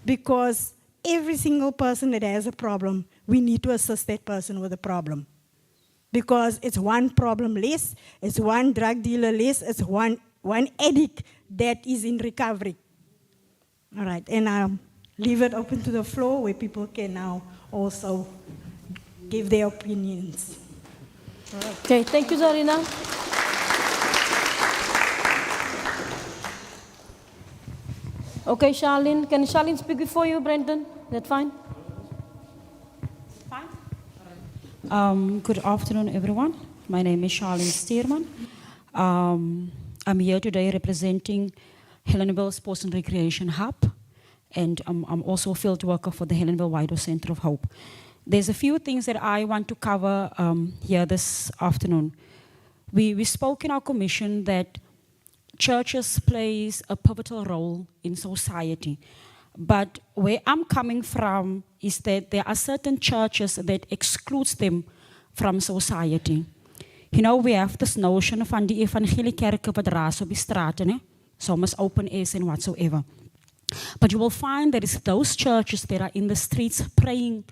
because every single person that has a problem, we need to assist that person with a problem. Because it's one problem less, it's one drug dealer less, it's one addict that is in recovery. All right, and I'll leave it open to the floor where people can now also give their opinions. All right. Okay, thank you, Zarina. Okay, Charlene. Can Charlene speak before you, Brendan? Is that fine? Good afternoon, everyone. My name is Charlene Steerman. I'm here today representing Helenville Sports and Recreation Hub, and I'm also a field worker for the Helenville Wider Center of Hope. There's a few things that I want to cover here this afternoon. We spoke in our commission that churches plays a pivotal role in society. But where I'm coming from is that there are certain churches that excludes them from society. You know, we have this notion van die evangelie kerke wat raas op die straat, ne? Soms open airs and whatsoever. But you will find that it's those churches that are in the streets praying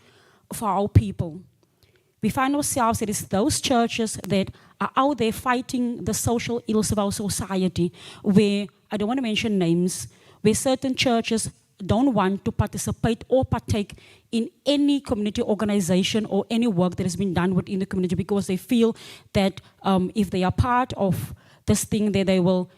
for our people. We find ourselves that it's those churches that are out there fighting the social ills of our society, where, I don't want to mention names, where certain churches don't want to participate or partake in any community organization or any work that has been done within the community because they feel that if they are part of this thing, that they will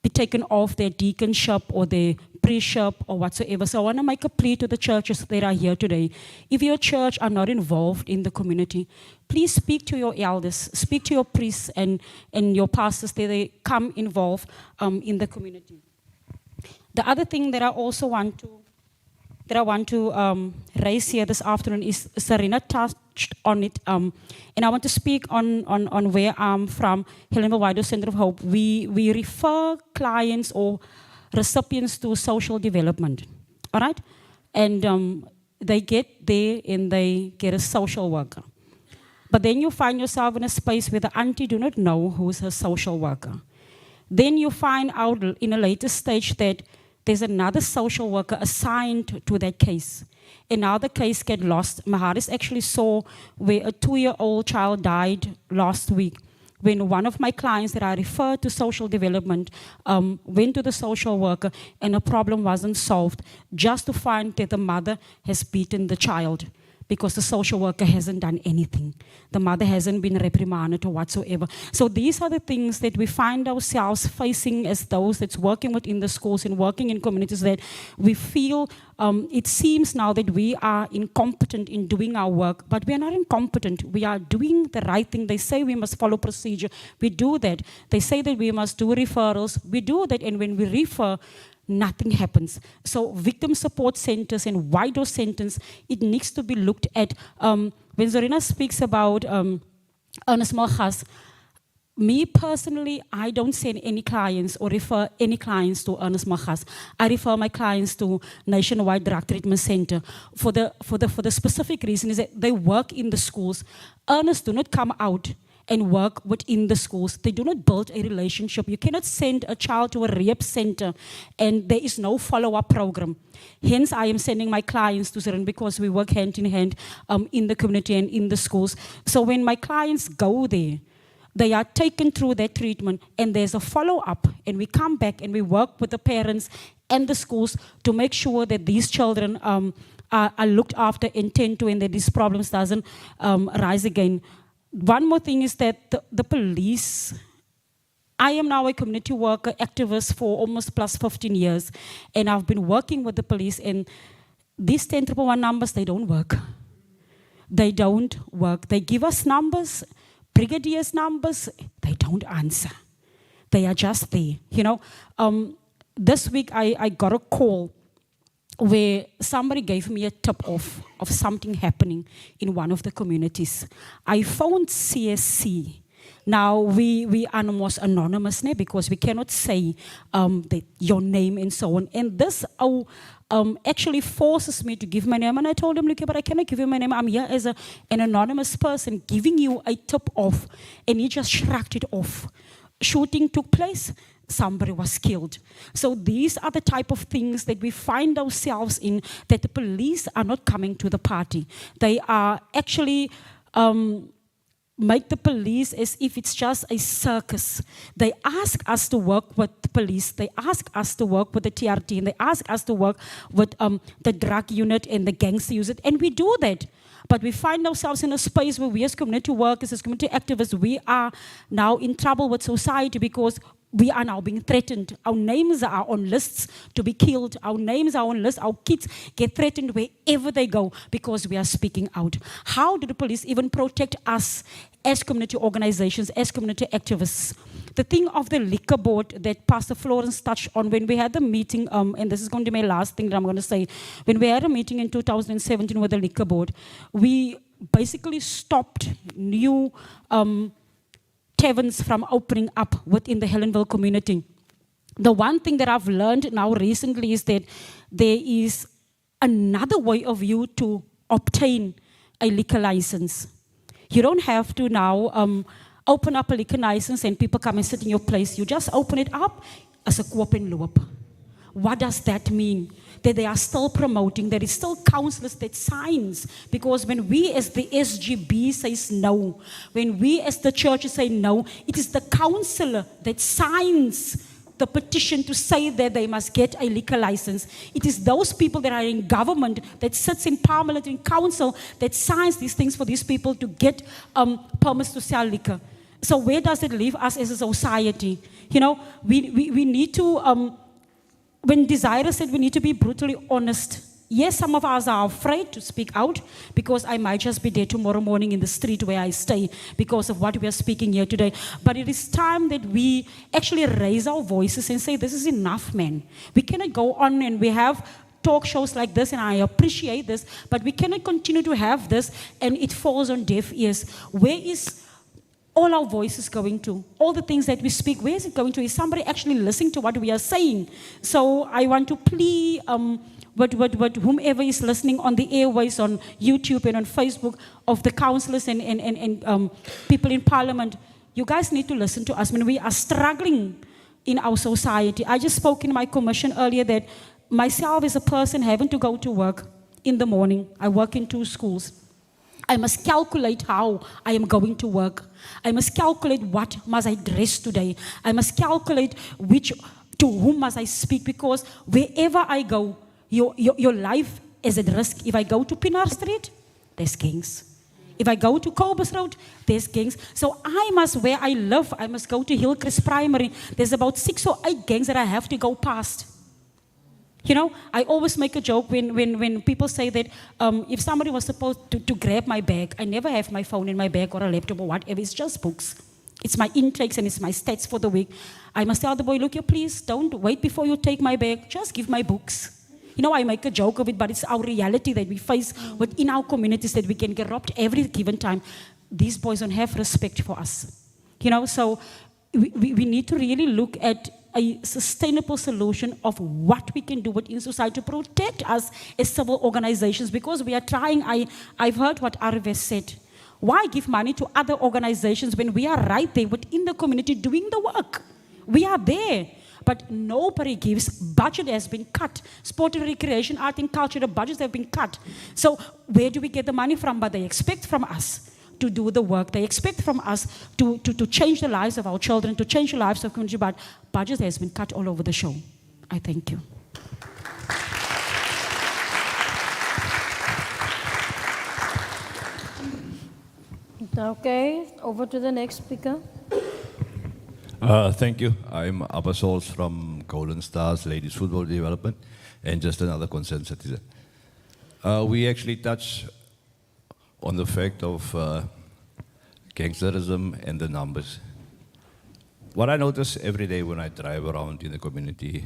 be taken off their deaconship or their priestship or whatsoever. So I want to make a plea to the churches that are here today. If your church are not involved in the community, please speak to your elders, speak to your priests and your pastors that they come involved in the community. The other thing that I also want to raise here this afternoon is Serena touched on it, and I want to speak on where I'm from, Helenville Wider Center of Hope. We refer clients or recipients to social development, all right? And they get there and they get a social worker. But then you find yourself in a space where the auntie do not know who's her social worker. Then you find out in a later stage that there's another social worker assigned to that case. And now the case get lost. Maharis actually saw where a 2-year-old child died last week when one of my clients that I referred to social development went to the social worker and the problem wasn't solved, just to find that the mother has beaten the child because the social worker hasn't done anything. The mother hasn't been reprimanded or whatsoever. So these are the things that we find ourselves facing as those that's working within the schools and working in communities, that we feel it seems now that we are incompetent in doing our work, but we are not incompetent. We are doing the right thing. They say we must follow procedure. We do that. They say that we must do referrals. We do that, and when we refer, nothing happens. So victim support centers and wider centers, it needs to be looked at. When Zorina speaks about Ernest Malgas, me personally, I don't send any clients or refer any clients to Ernest Malgas. I refer my clients to Nationwide Drug Treatment Center for the specific reason is that they work in the schools. Ernest do not come out and work within the schools. They do not build a relationship. You cannot send a child to a rehab center and there is no follow-up program. Hence, I am sending my clients to Zirin because we work hand in hand in the community and in the schools. So when my clients go there, they are taken through their treatment and there's a follow-up, and we come back and we work with the parents and the schools to make sure that these children are looked after and tend to, and that these problems doesn't rise again. One more thing is that the police, I am now a community worker activist for almost plus 15 years, and I've been working with the police, and these 10-111 numbers, they don't work. They don't work. They give us numbers, brigadiers' numbers, they don't answer. They are just there, you know. This week I got a call where somebody gave me a tip off of something happening in one of the communities. I phoned CSC. Now, we are almost anonymous now because we cannot say your name and so on. And this actually forces me to give my name. And I told him, look, but I cannot give you my name. I'm here as an anonymous person giving you a tip off. And he just shrugged it off. Shooting took place. Somebody was killed. So these are the type of things that we find ourselves in, that the police are not coming to the party. They are actually make the police as if it's just a circus. They ask us to work with the police. They ask us to work with the TRT, and they ask us to work with the drug unit and the gangster unit, and we do that. But we find ourselves in a space where we as community workers, as community activists, we are now in trouble with society because we are now being threatened. Our names are on lists to be killed. Our names are on lists. Our kids get threatened wherever they go because we are speaking out. How do the police even protect us as community organizations, as community activists? The thing of the liquor board that Pastor Florence touched on when we had the meeting, and this is going to be my last thing that I'm going to say, when we had a meeting in 2017 with the liquor board, we basically stopped new taverns from opening up within the Helenville community. The one thing that I've learned now recently is that there is another way of you to obtain a liquor license. You don't have to now open up a liquor license and people come and sit in your place. You just open it up as a koop en loop. What does that mean? That they are still promoting, there is still councillors that signs, because when we as the SGB says no, when we as the churches say no, it is the councillor that signs the petition to say that they must get a liquor license. It is those people that are in government, that sits in parliament, in council, that signs these things for these people to get permits to sell liquor. So where does it leave us as a society? You know, we need to, when Desiree said we need to be brutally honest, yes, some of us are afraid to speak out because I might just be there tomorrow morning in the street where I stay because of what we are speaking here today. But it is time that we actually raise our voices and say, this is enough, man. We cannot go on, and we have talk shows like this, and I appreciate this, but we cannot continue to have this and it falls on deaf ears. Where is all our voices going to? All the things that we speak, where is it going to? Is somebody actually listening to what we are saying? So I want to plead with whomever is listening on the airways, on YouTube and on Facebook, of the councillors and people in parliament. You guys need to listen to us when we are struggling in our society. I just spoke in my commission earlier that myself as a person having to go to work in the morning, I work in 2 schools. I must calculate how I am going to work. I must calculate what must I dress today. I must calculate to whom must I speak, because wherever I go, your life is at risk. If I go to Pinar Street, there's gangs. If I go to Cobus Road, there's gangs. So I must, where I live, I must go to Hillcrest Primary. There's about 6 or 8 gangs that I have to go past. You know, I always make a joke when people say that if somebody was supposed to grab my bag, I never have my phone in my bag or a laptop or whatever. It's just books. It's my intakes and it's my stats for the week. I must tell the boy, look here, please, don't wait before you take my bag. Just give my books. You know, I make a joke of it, but it's our reality that we face within our communities, that we can get robbed every given time. These boys don't have respect for us. You know, so we need to really look at a sustainable solution of what we can do within society to protect us as civil organizations, because we are trying. I've heard what Arve said. Why give money to other organizations when we are right there within the community doing the work? We are there. But nobody gives. Budget has been cut. Sport and recreation, art and culture, the budgets have been cut. So where do we get the money from? But they expect from us to do the work. They expect from us to change the lives of our children, to change the lives of the community. But budget has been cut all over the show. I thank you. Okay, over to the next speaker. Thank you. I'm Abba Souls from Golden Stars Ladies Football Development and just another concerned citizen. We actually touch on the fact of gangsterism and the numbers. What I notice every day when I drive around in the community,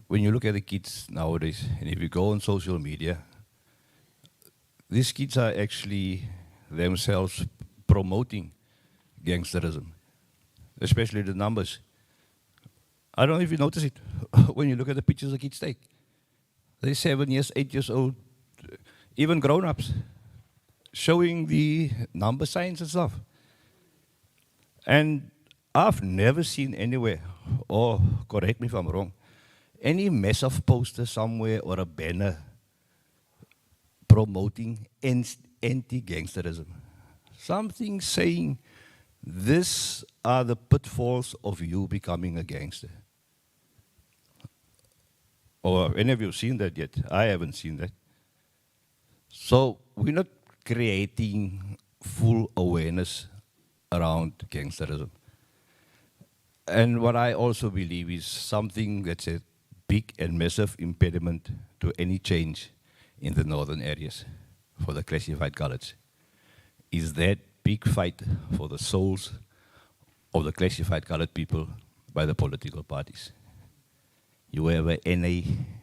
when you look at the kids nowadays, and if you go on social media, these kids are actually themselves promoting gangsterism, especially the numbers. I don't know if you notice it when you look at the pictures the kids take. They're 7 years, 8 years old, even grown-ups, showing the number signs and stuff. And I've never seen anywhere, or correct me if I'm wrong, any massive poster somewhere or a banner promoting anti-gangsterism. Something saying, these are the pitfalls of you becoming a gangster. Or have any of you seen that yet? I haven't seen that. So we're not creating full awareness around gangsterism. And what I also believe is something that's a big and massive impediment to any change in the northern areas for the classified colours is that big fight for the souls of the classified coloured people by the political parties. You have a NA,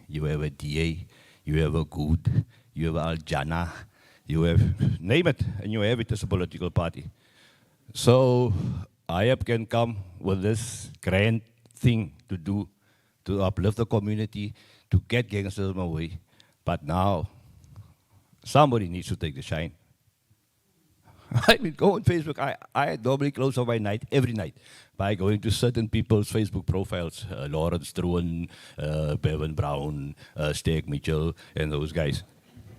you have a DA, you have a GOOD, you have Al Jannah, you have, name it, and you have it as a political party. So IAP can come with this grand thing to do, to uplift the community, to get gangsterism away. But now, somebody needs to take the shine. I mean, go on Facebook. I normally close on my night, every night, by going to certain people's Facebook profiles. Lawrence Struan, Bevan Brown, Steg Mitchell, and those guys.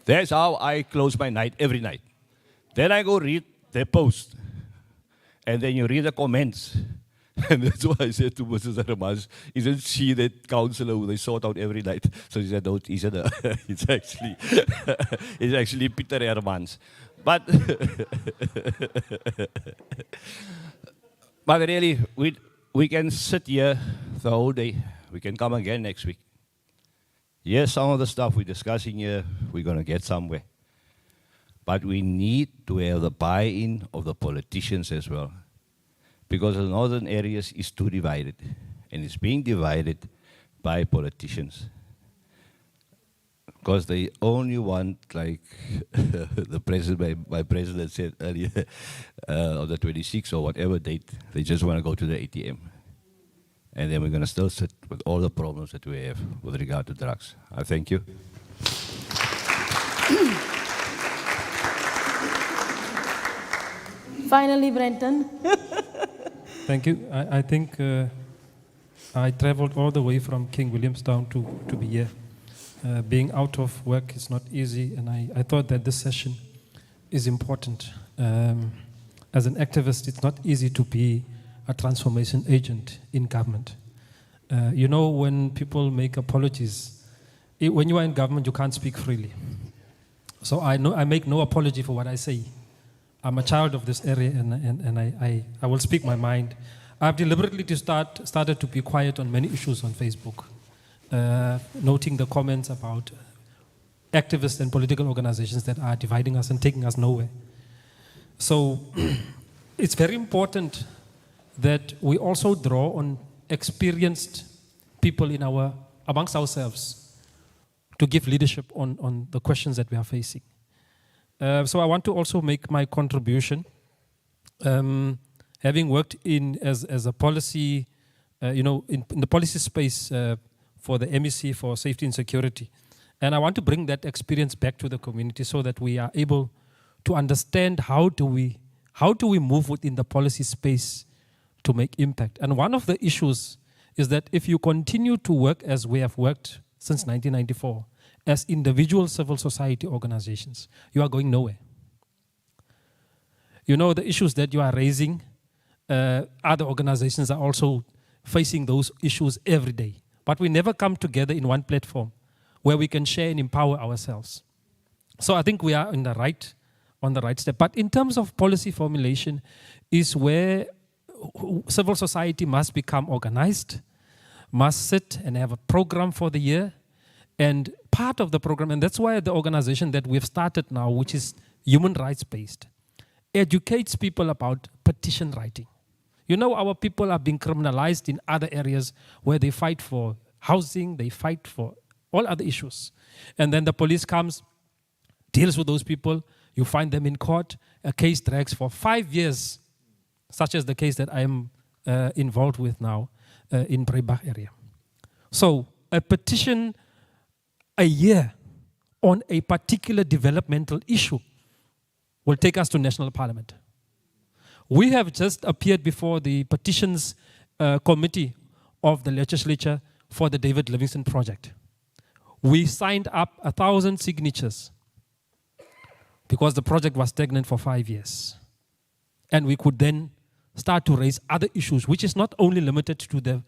That's how I close my night, every night. Then I go read their post. And then you read the comments. And that's why I said to Mrs. Hermans, isn't she that counselor who they sort out every night? So she said, no, it isn't. It's actually Peter Hermans. But, but really, we can sit here the whole day. We can come again next week. Yes, some of the stuff we're discussing here, we're going to get somewhere. But we need to have the buy-in of the politicians as well. Because the northern areas is too divided. And it's being divided by politicians. Because they only want, like the president, my president said earlier, on the 26th or whatever date, they just want to go to the ATM. And then we're going to still sit with all the problems that we have with regard to drugs. I thank you. Finally, Brenton. Thank you. I think I traveled all the way from King Williamstown to be here. Being out of work is not easy, and I thought that this session is important. As an activist, it's not easy to be a transformation agent in government. You know, when people make apologies, when you are in government, you can't speak freely. So I make no apology for what I say. I'm a child of this area, and I will speak my mind. I've deliberately started to be quiet on many issues on Facebook, noting the comments about activists and political organizations that are dividing us and taking us nowhere. So it's very important that we also draw on experienced people amongst ourselves to give leadership on the questions that we are facing. So I want to also make my contribution. Having worked as a policy, in the policy space for the MEC for safety and security. And I want to bring that experience back to the community so that we are able to understand how do we move within the policy space to make impact. And one of the issues is that if you continue to work as we have worked since 1994, as individual civil society organizations, you are going nowhere. You know, the issues that you are raising, other organizations are also facing those issues every day. But we never come together in one platform where we can share and empower ourselves. So I think we are on the right step. But in terms of policy formulation is where civil society must become organized, must sit and have a program for the year. And part of the program, and that's why the organization that we've started now, which is human rights based, educates people about petition writing. You know, our people are being criminalized in other areas where they fight for housing, they fight for all other issues. And then the police comes, deals with those people, you find them in court, a case drags for 5 years, such as the case that I am involved with now in Breibach area. So a petition a year on a particular developmental issue will take us to National Parliament. We have just appeared before the petitions committee of the legislature for the David Livingstone project. We signed up 1,000 signatures because the project was stagnant for 5 years. And we could then start to raise other issues, which is not only limited to the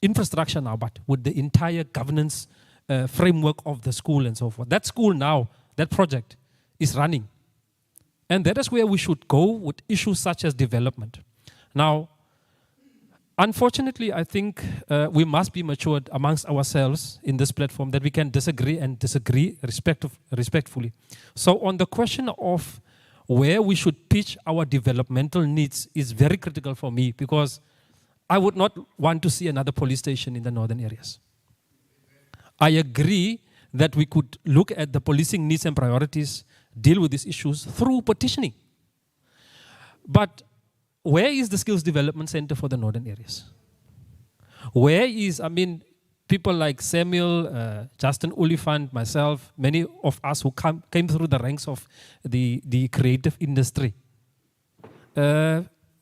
infrastructure now, but with the entire governance framework of the school and so forth. That school now, that project is running. And that is where we should go with issues such as development. Now, unfortunately, I think we must be matured amongst ourselves in this platform that we can disagree and disagree respectfully. So on the question of where we should pitch our developmental needs is very critical for me, because I would not want to see another police station in the northern areas. I agree that we could look at the policing needs and priorities, deal with these issues through petitioning. But where is the Skills Development Center for the northern areas? Where is, people like Samuel, Justin Oliphant, myself, many of us who came through the ranks of the creative industry.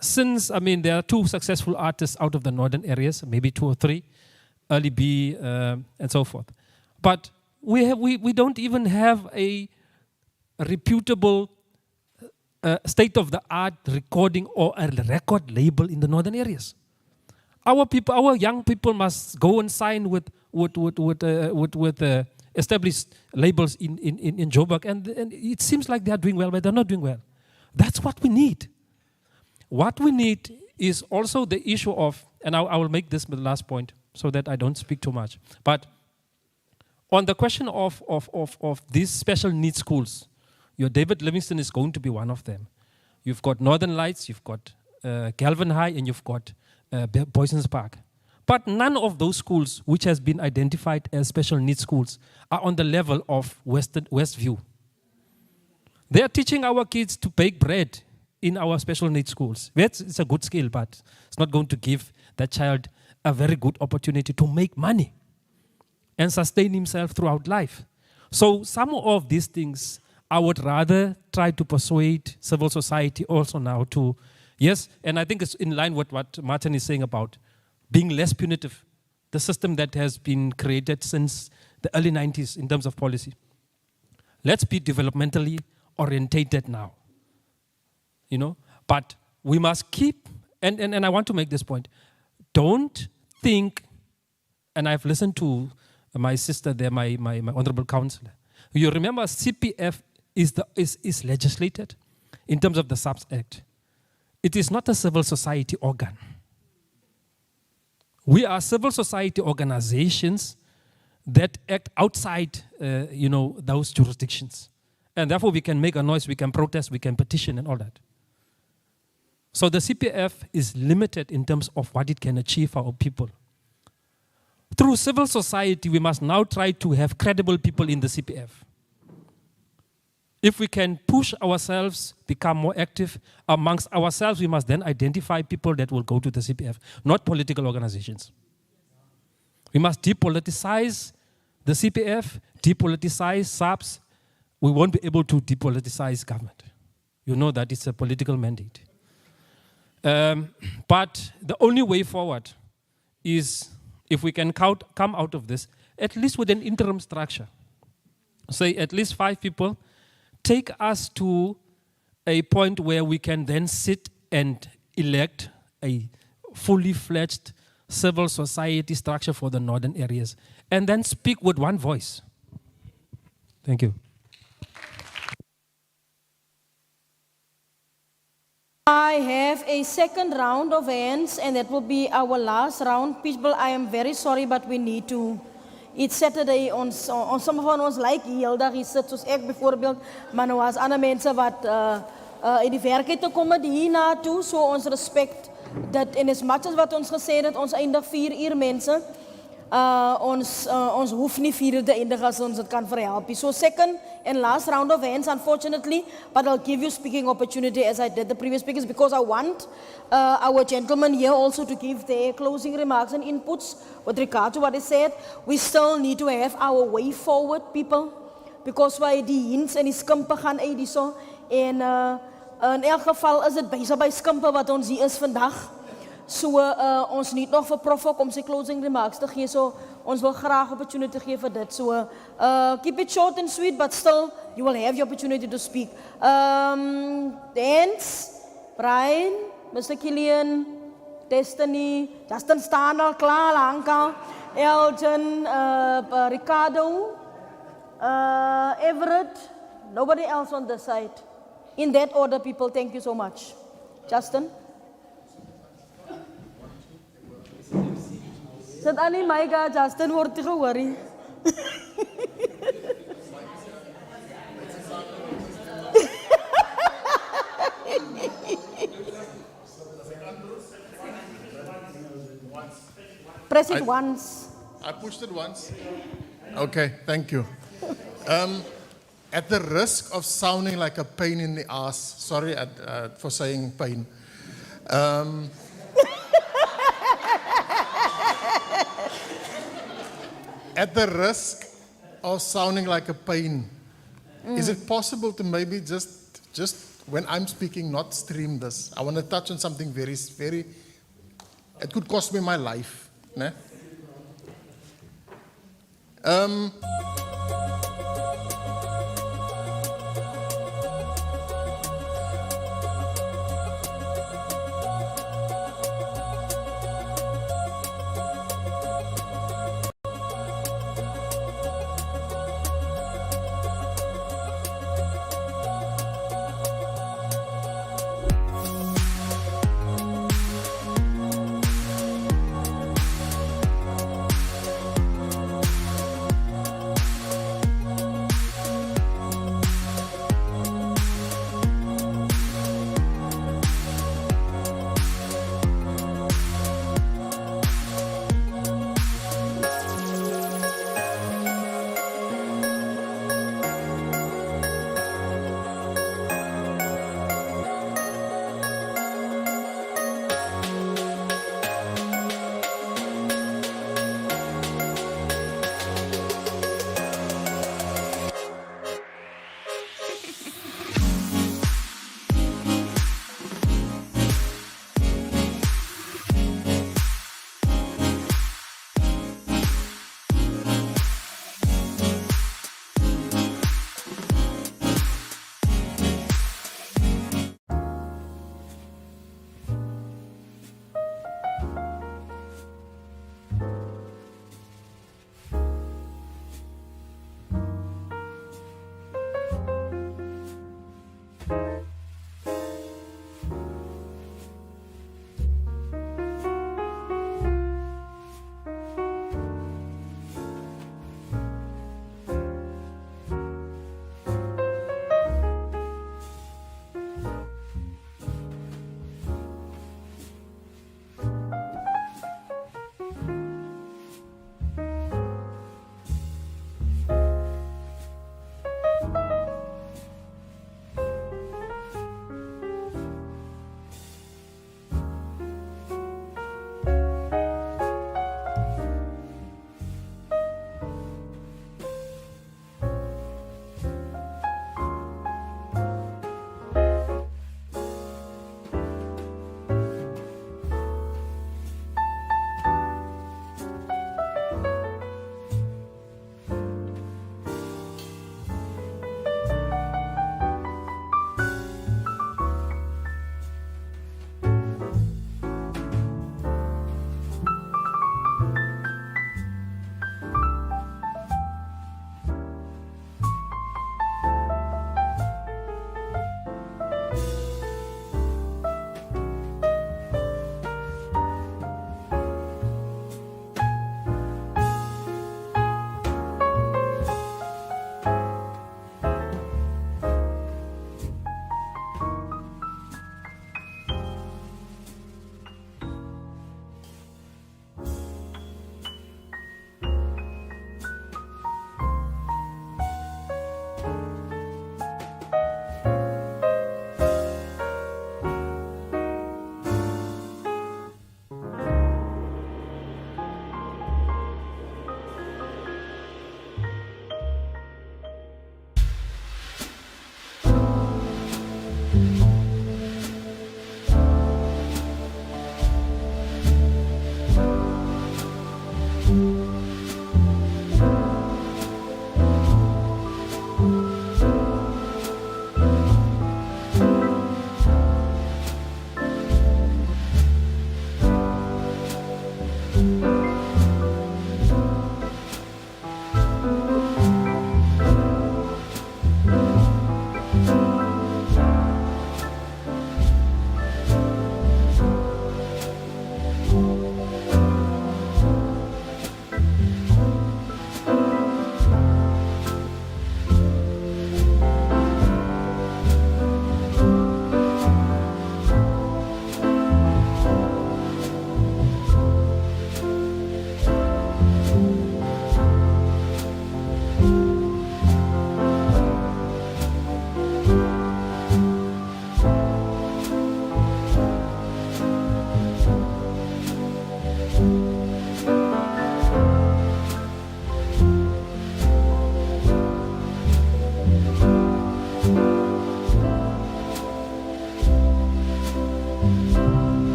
Since, there are 2 successful artists out of the northern areas, maybe 2 or 3, Early B, and so forth. But we don't even have a reputable state-of-the-art recording or a record label in the northern areas. Our people, our young people must go and sign with established labels in Joburg, and it seems like they are doing well, but they're not doing well. That's what we need. What we need is also the issue of, and I will make this the last point so that I don't speak too much, but on the question of these special needs schools, your David Livingstone is going to be one of them. You've got Northern Lights, you've got Galvin High, and you've got Boysons Park. But none of those schools which has been identified as special needs schools are on the level of Westview. They are teaching our kids to bake bread in our special needs schools. It's a good skill, but it's not going to give that child a very good opportunity to make money and sustain himself throughout life. So some of these things, I would rather try to persuade civil society also now to, yes, and I think it's in line with what Martin is saying about being less punitive, the system that has been created since the early 90s in terms of policy. Let's be developmentally orientated now, but we must keep, and I want to make this point, don't think, and I've listened to my sister there, my honorable councillor. You remember CPF is legislated in terms of the SAPS Act. It is not a civil society organ. We are civil society organizations that act outside, those jurisdictions. And therefore we can make a noise, we can protest, we can petition and all that. So the CPF is limited in terms of what it can achieve for our people. Through civil society, we must now try to have credible people in the CPF. If we can push ourselves, become more active amongst ourselves, we must then identify people that will go to the CPF, not political organizations. We must depoliticize the CPF, depoliticize SAPS. We won't be able to depoliticize government. you know that it's a political mandate. But the only way forward is if we can come out of this, at least with an interim structure. Say at least 5 people, take us to a point where we can then sit and elect a fully fledged civil society structure for the northern areas, and then speak with one voice. Thank you. I have a second round of hands, and that will be our last round. People, I am very sorry, but we need to. It's Saturday, some van ons like heel dag is sit soos ek bijvoorbeeld, maar nou as ander mense wat in die werk het te kom hierna toe, so ons respect dat en as much as wat ons gesê het, ons eindig 4 uur mense, ons hoef nie 4 uur te eindig as ons het kan verhelp. So second and last round of hands, unfortunately, but I'll give you speaking opportunity as I did the previous speakers, because I want our gentlemen here also to give their closing remarks and inputs with regard to what is said. We still need to have our way forward, people, because wij die hints en die skimpe gaan uit die so, en in elk geval is het bezig bij skimpe wat ons hier is vandaag. So ons niet nog vir Prof om sy closing remarks te gee, so ons wil graag opportunity gee vir dit. So keep it short and sweet, but still you will have the opportunity to speak. Dance, Brian, Mr. Killian, Destiny, Justin staan al klaar, Anka, Elton, Ricardo, Everett, nobody else on this side. In that order, people, thank you so much. Justin? Sit aan die mic, Justin word gehoor. Press it once. I pushed it once. Okay, thank you. At the risk of sounding like a pain in the ass, sorry for saying pain. At the risk of sounding like a pain, is it possible to maybe just when I'm speaking not stream this? I want to touch on something very, it could cost me my life. Ne?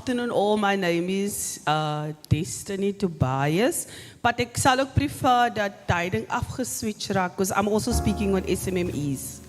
afternoon all. My name is Destiny Tobias. But ek sal ook prefer dat tyding afgeswitch raak because I'm also speaking on SMMEs.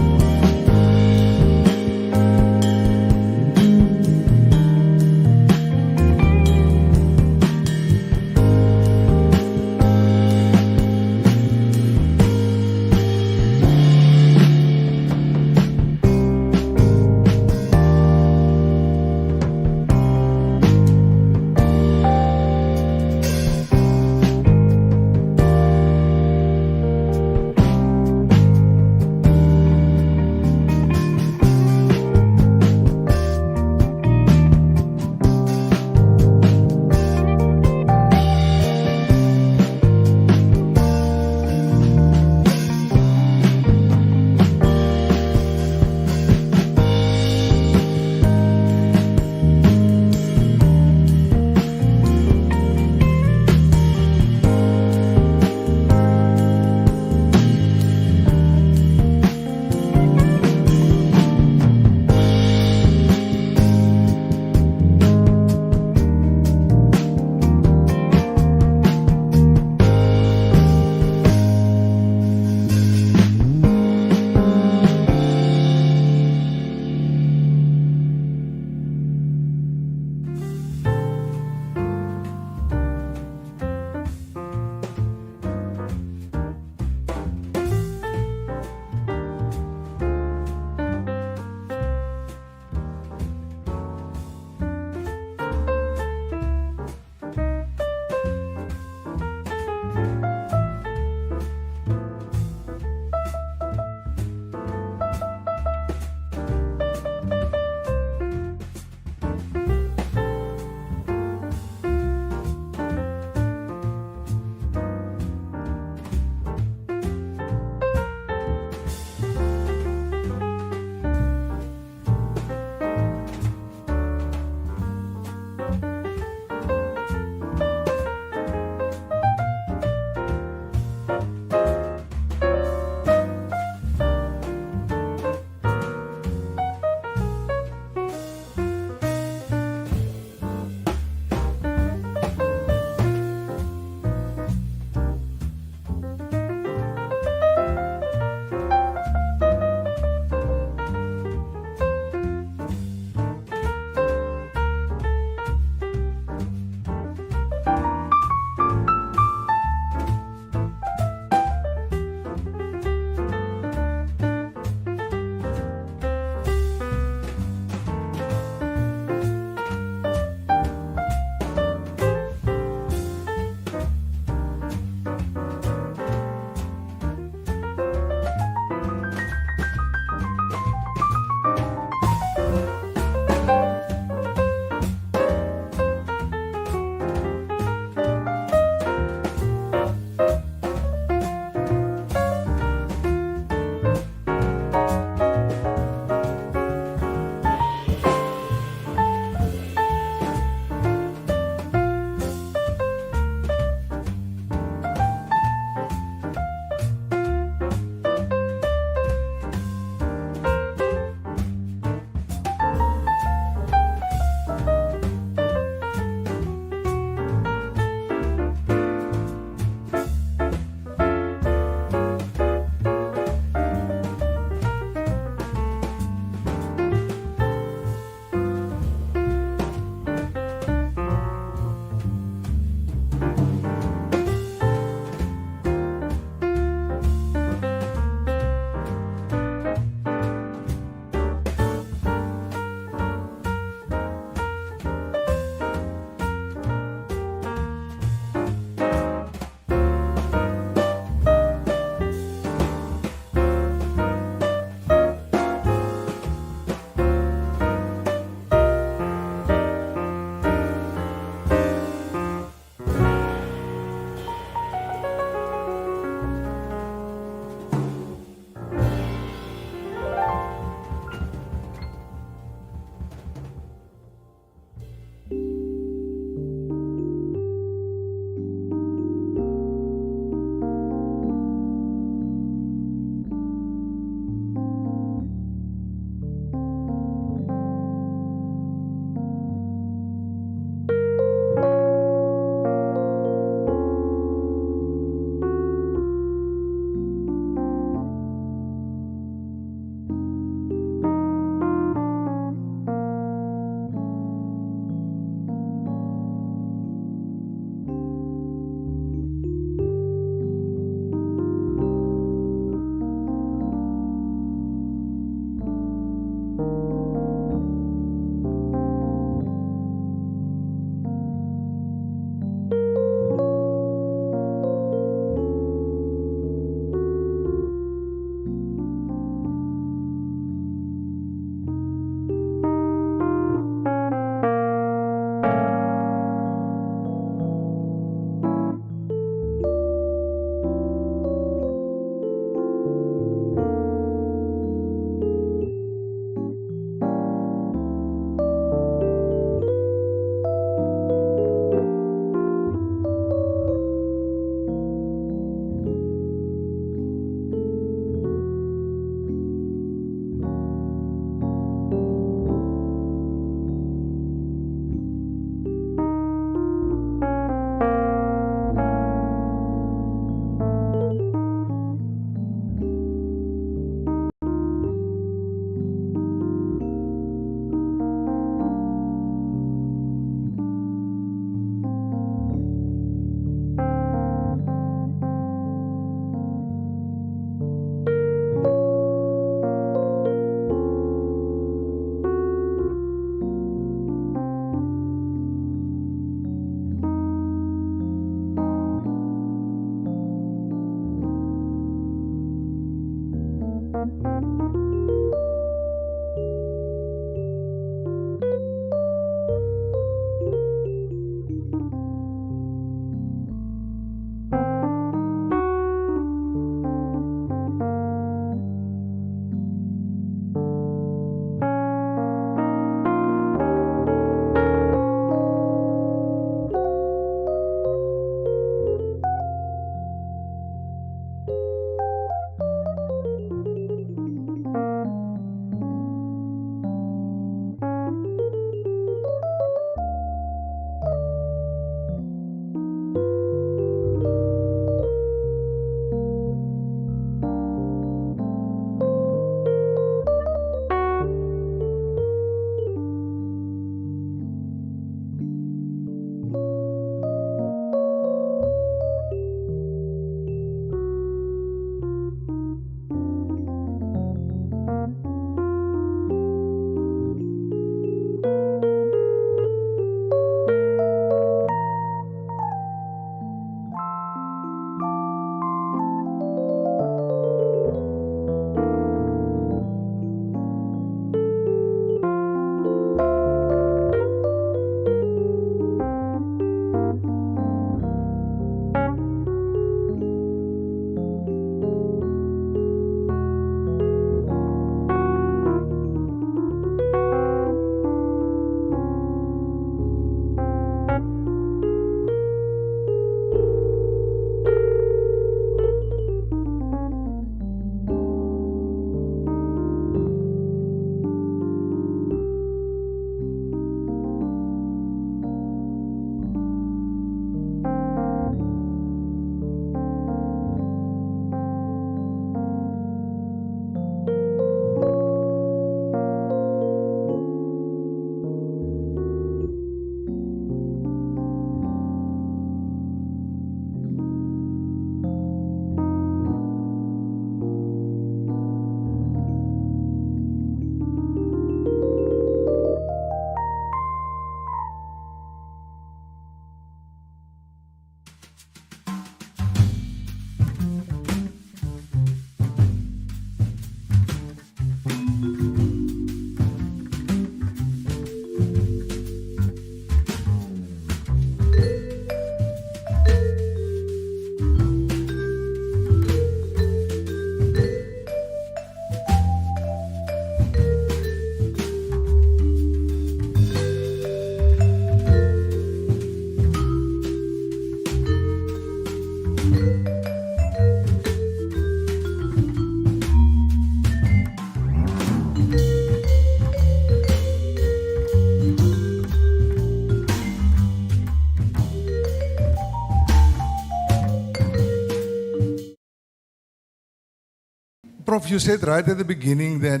Prof, you said right at the beginning that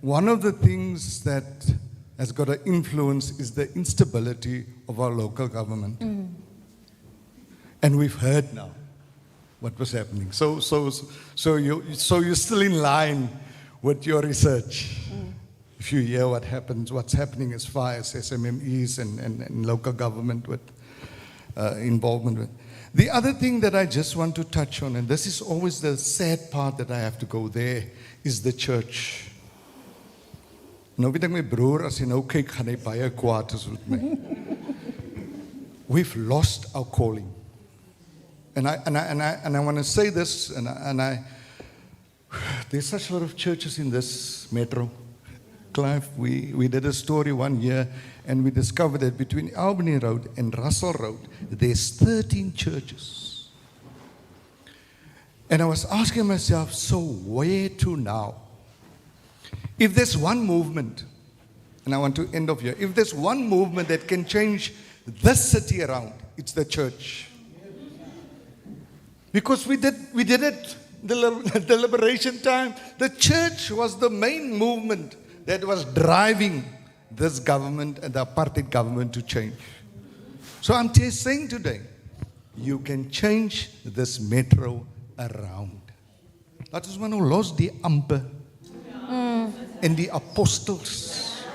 one of the things that has got an influence is the instability of our local government. Mm. And we've heard now what was happening. So you're still in line with your research. Mm. If you hear what's happening as far as SMMEs and local government with involvement with. The other thing that I just want to touch on, and this is always the sad part that I have to go there, is the church. Nou weet ek my broer, as hy nou kyk, gaan hy baie kwaad is met my. We've lost our calling. And I want to say this, there's such a lot of churches in this metro. Clive, we did a story one year, and we discovered that between Albany Road and Russell Road, there's 13 churches. And I was asking myself, so where to now? If there's one movement, and I want to end off here, if there's one movement that can change this city around, it's the church. Because we did it, the liberation time. The church was the main movement that was driving this government and the apartheid government to change. So I'm just saying today, you can change this metro around. That is when we lost the amper en die apostels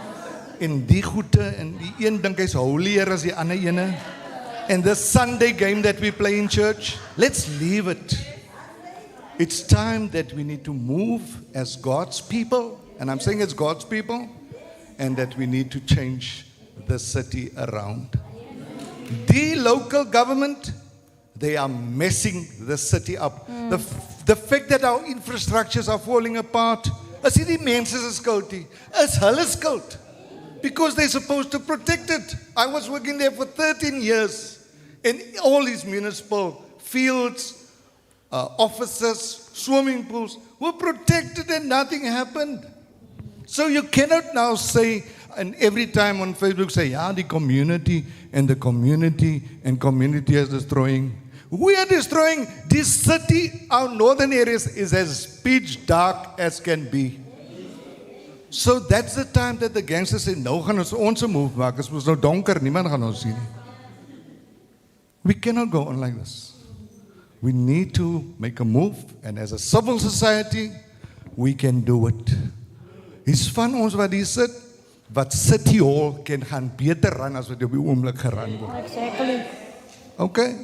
en die goede en die een dink hy's holier as die ander ene. And the Sunday game that we play in church, let's leave it. It's time that we need to move as God's people, and I'm saying as God's people, and that we need to change the city around. The local government, they are messing the city up. The fact that our infrastructures are falling apart, is nie die mense se skuld nie, is hulle skuld. Because they're supposed to protect it. I was working there for 13 years, and all these municipal fields, offices, swimming pools were protected and nothing happened. So you cannot now say, and every time on Facebook say, yeah, the community and the community and community is destroying. We are destroying this city. Our northern areas is as pitch dark as can be. So that's the time that the gangsters say, nou gaan ons move maak, as ons nou donker, niemand gaan ons sien. We cannot go on like this. We need to make a move, and as a civil society, we can do it. Is van ons wat hier sit, wat City Hall kan gaan beter ran as wat op die oomblik geran word. Exactly. Okay?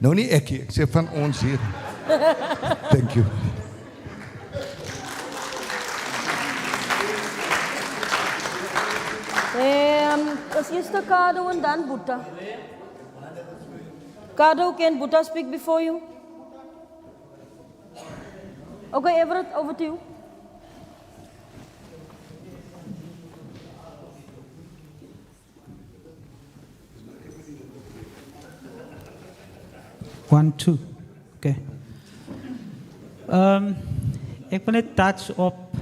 Nou nie ek hier, ek sê van ons hier. Thank you. As eerste Kado en dan Boeta. Kado, can Boeta speak before you? Okay, Everett, over to you. One, two. Okay. Ek wil net touch op,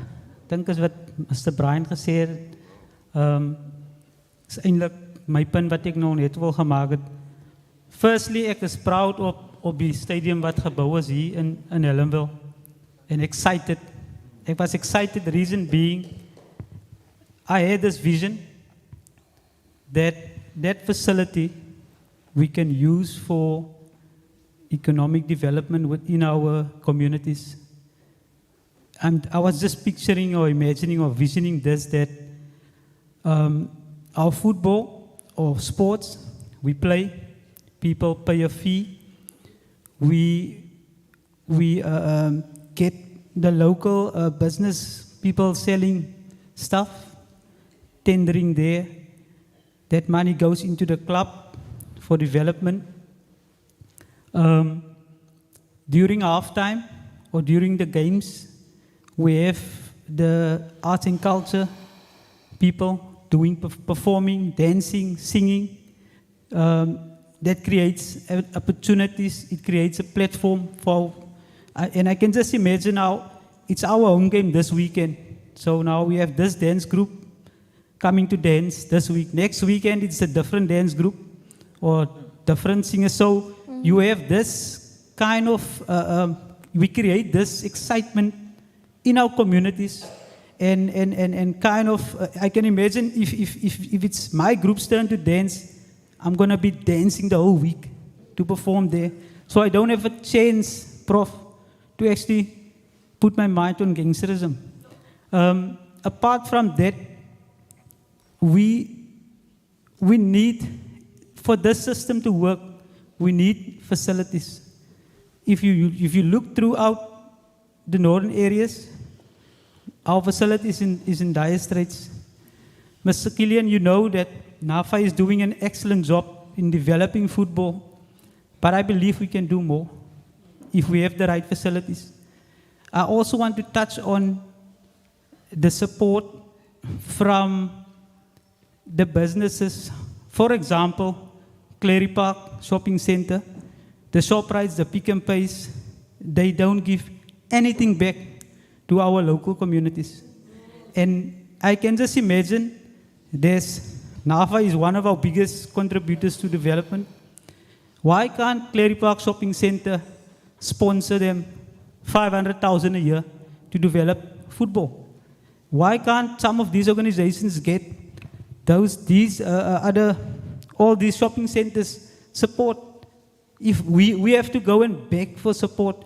dink is wat Mr. Brian gesê het, is eintlik my punt wat ek nou net wil gemaak het. Firstly, ek is proud op die stadium wat gebou is hier in Hellenville. And excited. I was excited, the reason being, I had this vision that that facility we can use for economic development within our communities. And I was just picturing or imagining or visioning this, that our football or sports, we play, people pay a fee, we get the local business people selling stuff, tendering there. That money goes into the club for development. During halftime or during the games, we have the arts and culture people doing, performing, dancing, singing. That creates opportunities. It creates a platform for, and I can just imagine now, it's our home game this weekend. So now we have this dance group coming to dance this week. Next weekend, it's a different dance group or different singers. So you have this kind of, we create this excitement in our communities. And kind of, I can imagine if it's my group's turn to dance, I'm going to be dancing the whole week to perform there. So I don't have a chance, Prof, to actually put my mind on gangsterism. Apart from that, we need, for this system to work, we need facilities. If you look throughout the northern areas, our facilities is in dire straits. Mr. Killian, you know that NAFA is doing an excellent job in developing football, but I believe we can do more if we have the right facilities. I also want to touch on the support from the businesses. For example, Clary Park Shopping Center, the ShopRites, the Pick and Pays, they don't give anything back to our local communities. And I can just imagine NAFA is one of our biggest contributors to development. Why can't Clary Park Shopping Center sponsor them 500,000 a year to develop football? Why can't some of these organizations get all these shopping centers support? If we have to go and beg for support,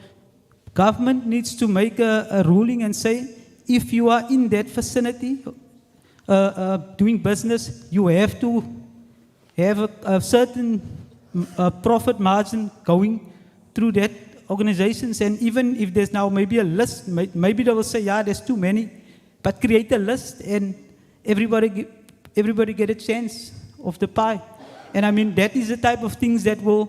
government needs to make a ruling and say, if you are in that vicinity, doing business, you have to have a certain profit margin going through that organizations, and even if there's now maybe a list, maybe they will say, yeah, there's too many, but create a list and everybody get a chance of the pie. And I mean, that is the type of things that will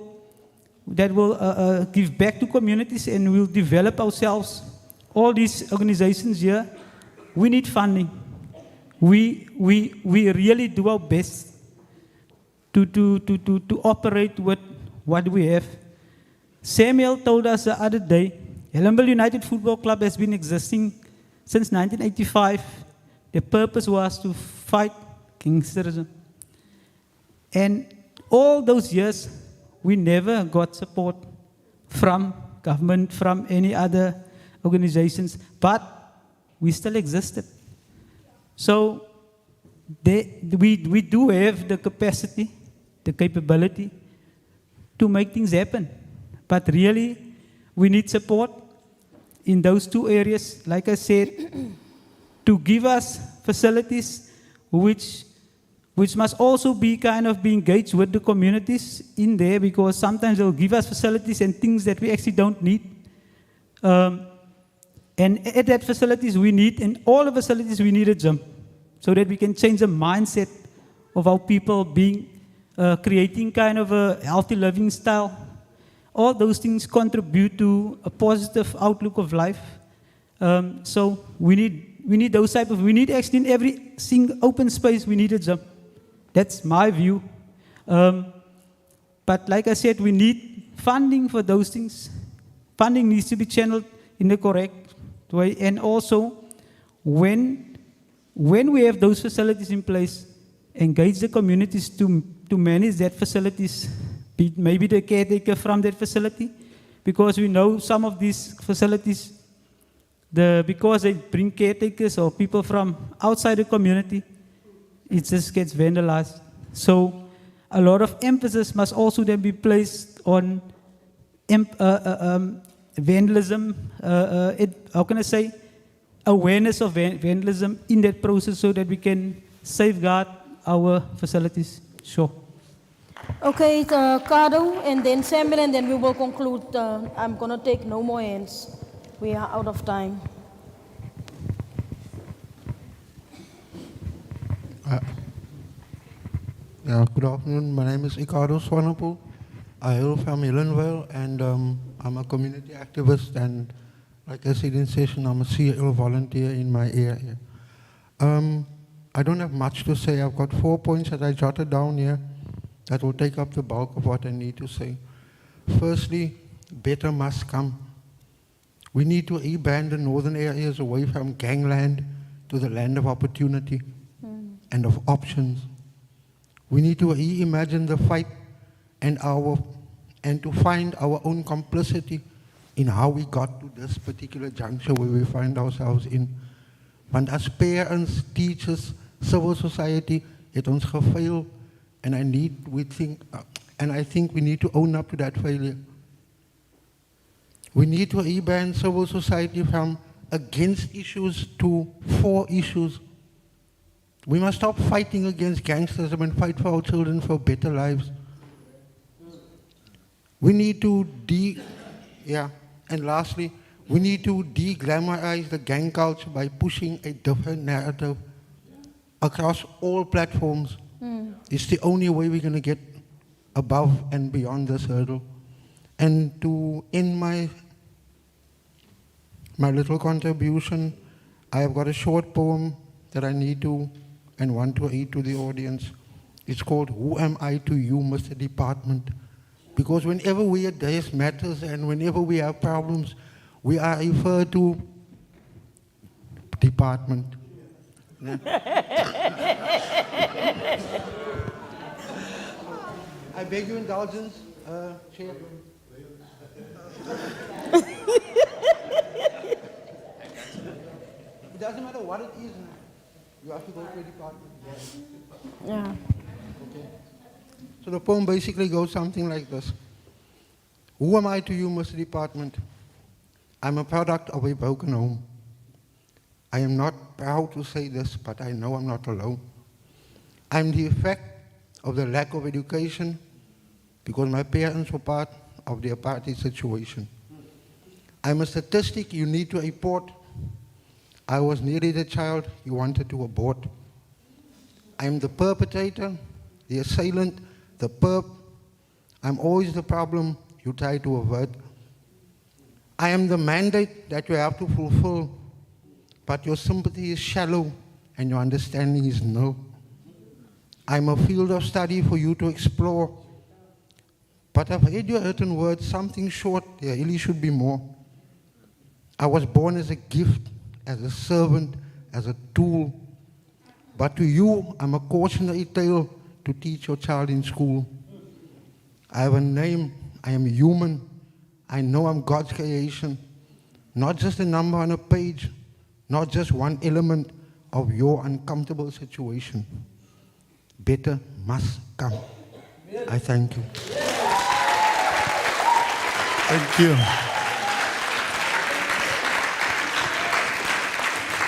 give back to communities and will develop ourselves. All these organizations here, we need funding. We really do our best to operate with what we have. Samuel told us the other day, Hellenville United Football Club has been existing since 1985. The purpose was to fight gangsterism. And all those years, we never got support from government, from any other organizations, but we still existed. So we do have the capacity, the capability to make things happen. But really, we need support in those two areas, like I said, to give us facilities which must also be kind of be engaged with the communities in there, because sometimes they'll give us facilities and things that we actually don't need. And at that facilities we need, in all the facilities we need a gym, so that we can change the mindset of our people being, creating kind of a healthy living style. All those things contribute to a positive outlook of life. So we need those type of, we need actually in every single open space we need a gym. That's my view. But like I said, we need funding for those things. Funding needs to be channeled in the correct way. And also, when we have those facilities in place, engage the communities to manage that facilities, maybe the caretaker from that facility, because we know some of these facilities, because they bring caretakers or people from outside the community, it just gets vandalized. So a lot of emphasis must also then be placed on vandalism, how can I say, awareness of vandalism in that process, so that we can safeguard our facilities. Sure. Okay, Cardo, and then Samuel, and then we will conclude. I'm going to take no more hands. We are out of time. Good afternoon. My name is Ricardo Swanepoel. I hail from Hellenville, and I'm a community activist, and like I said in session, I'm a CL volunteer in my area. I don't have much to say. I've got 4 points that I jotted down here that will take up the bulk of what I need to say. Firstly, better must come. We need to reband the northern areas away from gangland to the land of opportunity and of options. We need to reimagine the fight and to find our own complicity in how we got to this particular juncture where we find ourselves in. Want as parents, teachers, civil society, het ons gefail, and I think we need to own up to that failure. We need to rebrand civil society from against issues to for issues. We must stop fighting against gangsterism and fight for our children for better lives. We need to and lastly, we need to de-glamorize the gang culture by pushing a different narrative across all platforms. It's the only way we're going to get above and beyond this hurdle. And to end my little contribution, I have got a short poem that I need to and want to read to the audience. It's called Who Am I to You, Mr. Department? Because whenever we address matters and whenever we have problems, we are referred to department. I beg your indulgence, Chair. It doesn't matter what it is, you have to go to a department. Yeah. Okay. So the poem basically goes something like this. Who am I to you, Mr. Department? I'm a product of a broken home. I am not proud to say this, but I know I'm not alone. I'm the effect of the lack of education because my parents were part of the apartheid situation. I'm a statistic you need to report. I was nearly the child you wanted to abort. I'm the perpetrator, the assailant, the perp. I'm always the problem you try to avert. I am the mandate that you have to fulfill, but your sympathy is shallow and your understanding is no. I'm a field of study for you to explore, but I've read your written words, something short, there really should be more. I was born as a gift, as a servant, as a tool, but to you, I'm a cautionary tale to teach your child in school. I have a name, I am human, I know I'm God's creation, not just a number on a page, not just one element of your uncomfortable situation. Better must come. I thank you. Thank you.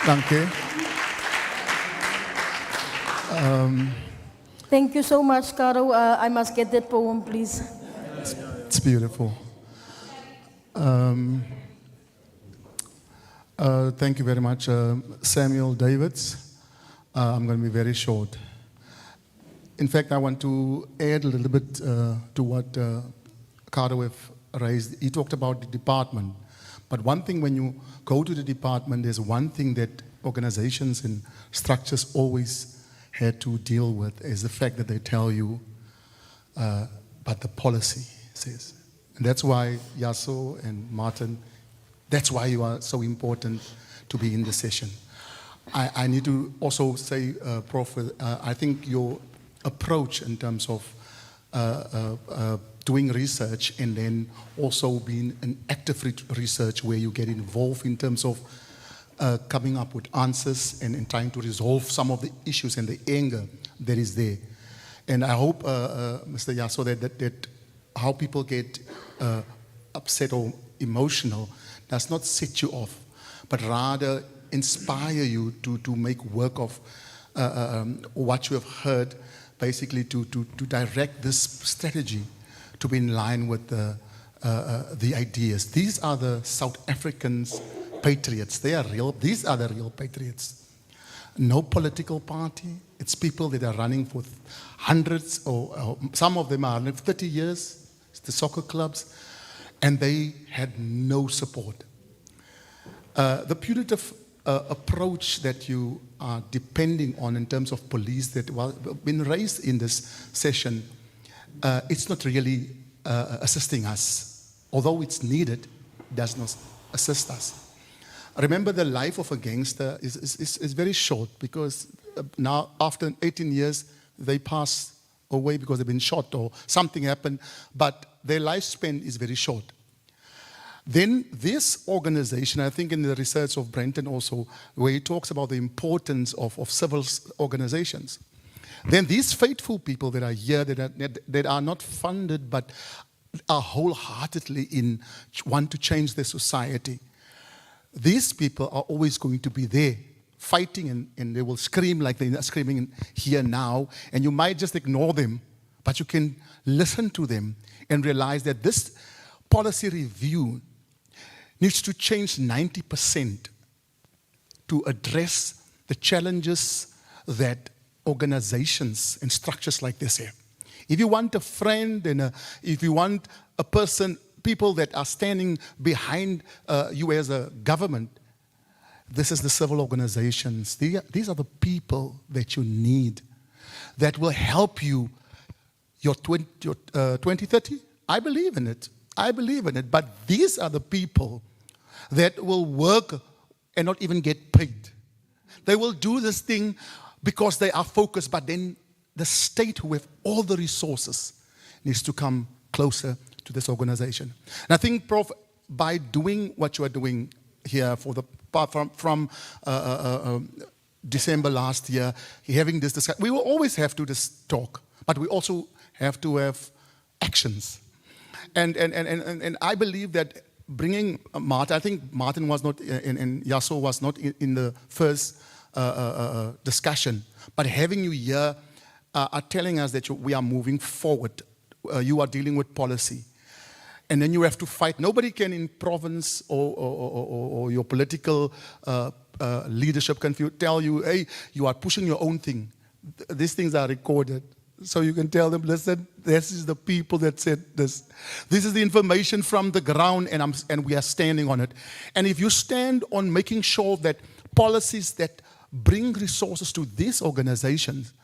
Thank you. Thank you so much, Caro. I must get that poem, please. It's beautiful. Thank you very much, Samuel Davids. I'm going to be very short. In fact, I want to add a little bit to what Caro raised. He talked about the department. But one thing, when you go to the department, there's one thing that organizations and structures always had to deal with, is the fact that they tell you but the policy says. And that's why Yaso and Martin, that's why you are so important to be in the session. I need to also say, Prof, I think your approach in terms of doing research and then also being an active research where you get involved in terms of coming up with answers and trying to resolve some of the issues and the anger that is there. And I hope, Mr. Yaso, that how people get upset or emotional does not set you off, but rather inspire you to make work of what you have heard, basically to direct this strategy to be in line with the ideas. These are the South Africans' patriots. These are the real patriots. No political party. It's people that are running for hundreds, or some of them are 30 years. It's the soccer clubs. And they had no support. The punitive approach that you are depending on in terms of police that have been raised in this session, it's not really assisting us. Although it's needed, it does not assist us. Remember, the life of a gangster is very short, because now after 18 years, they pass away because they've been shot or something happened, but their lifespan is very short. Then this organization, I think in the research of Brenton also, where he talks about the importance of civil organizations. Then these faithful people that are here, that are not funded, but are wholeheartedly want to change their society. These people are always going to be there, fighting, and they will scream like they're screaming here now, and you might just ignore them, but you can listen to them and realize that this policy review needs to change 90% to address the challenges that organizations and structures like this have. If you want a friend and if you want a person, people that are standing behind you as a government, this is the civil organizations. These are the people that you need that will help you your 2030. I believe in it. I believe in it. But these are the people that will work and not even get paid. They will do this thing because they are focused, but then the state, who have all the resources, needs to come closer to this organization. And I think, Prof, by doing what you are doing here for the from December last year, having this discussion, we will always have to just talk, but we also have to have actions. And I believe that bringing Martin, I think Martin was not, and Yaso was not in the first discussion, but having you here are telling us that we are moving forward. You are dealing with policy. and then you have to fight. Nobody can in province or your political leadership can tell you, hey, you are pushing your own thing. These things are recorded. So you can tell them, listen, this is the people that said this. This is the information from the ground, and we are standing on it. And if you stand on making sure that policies that bring resources to these organizations,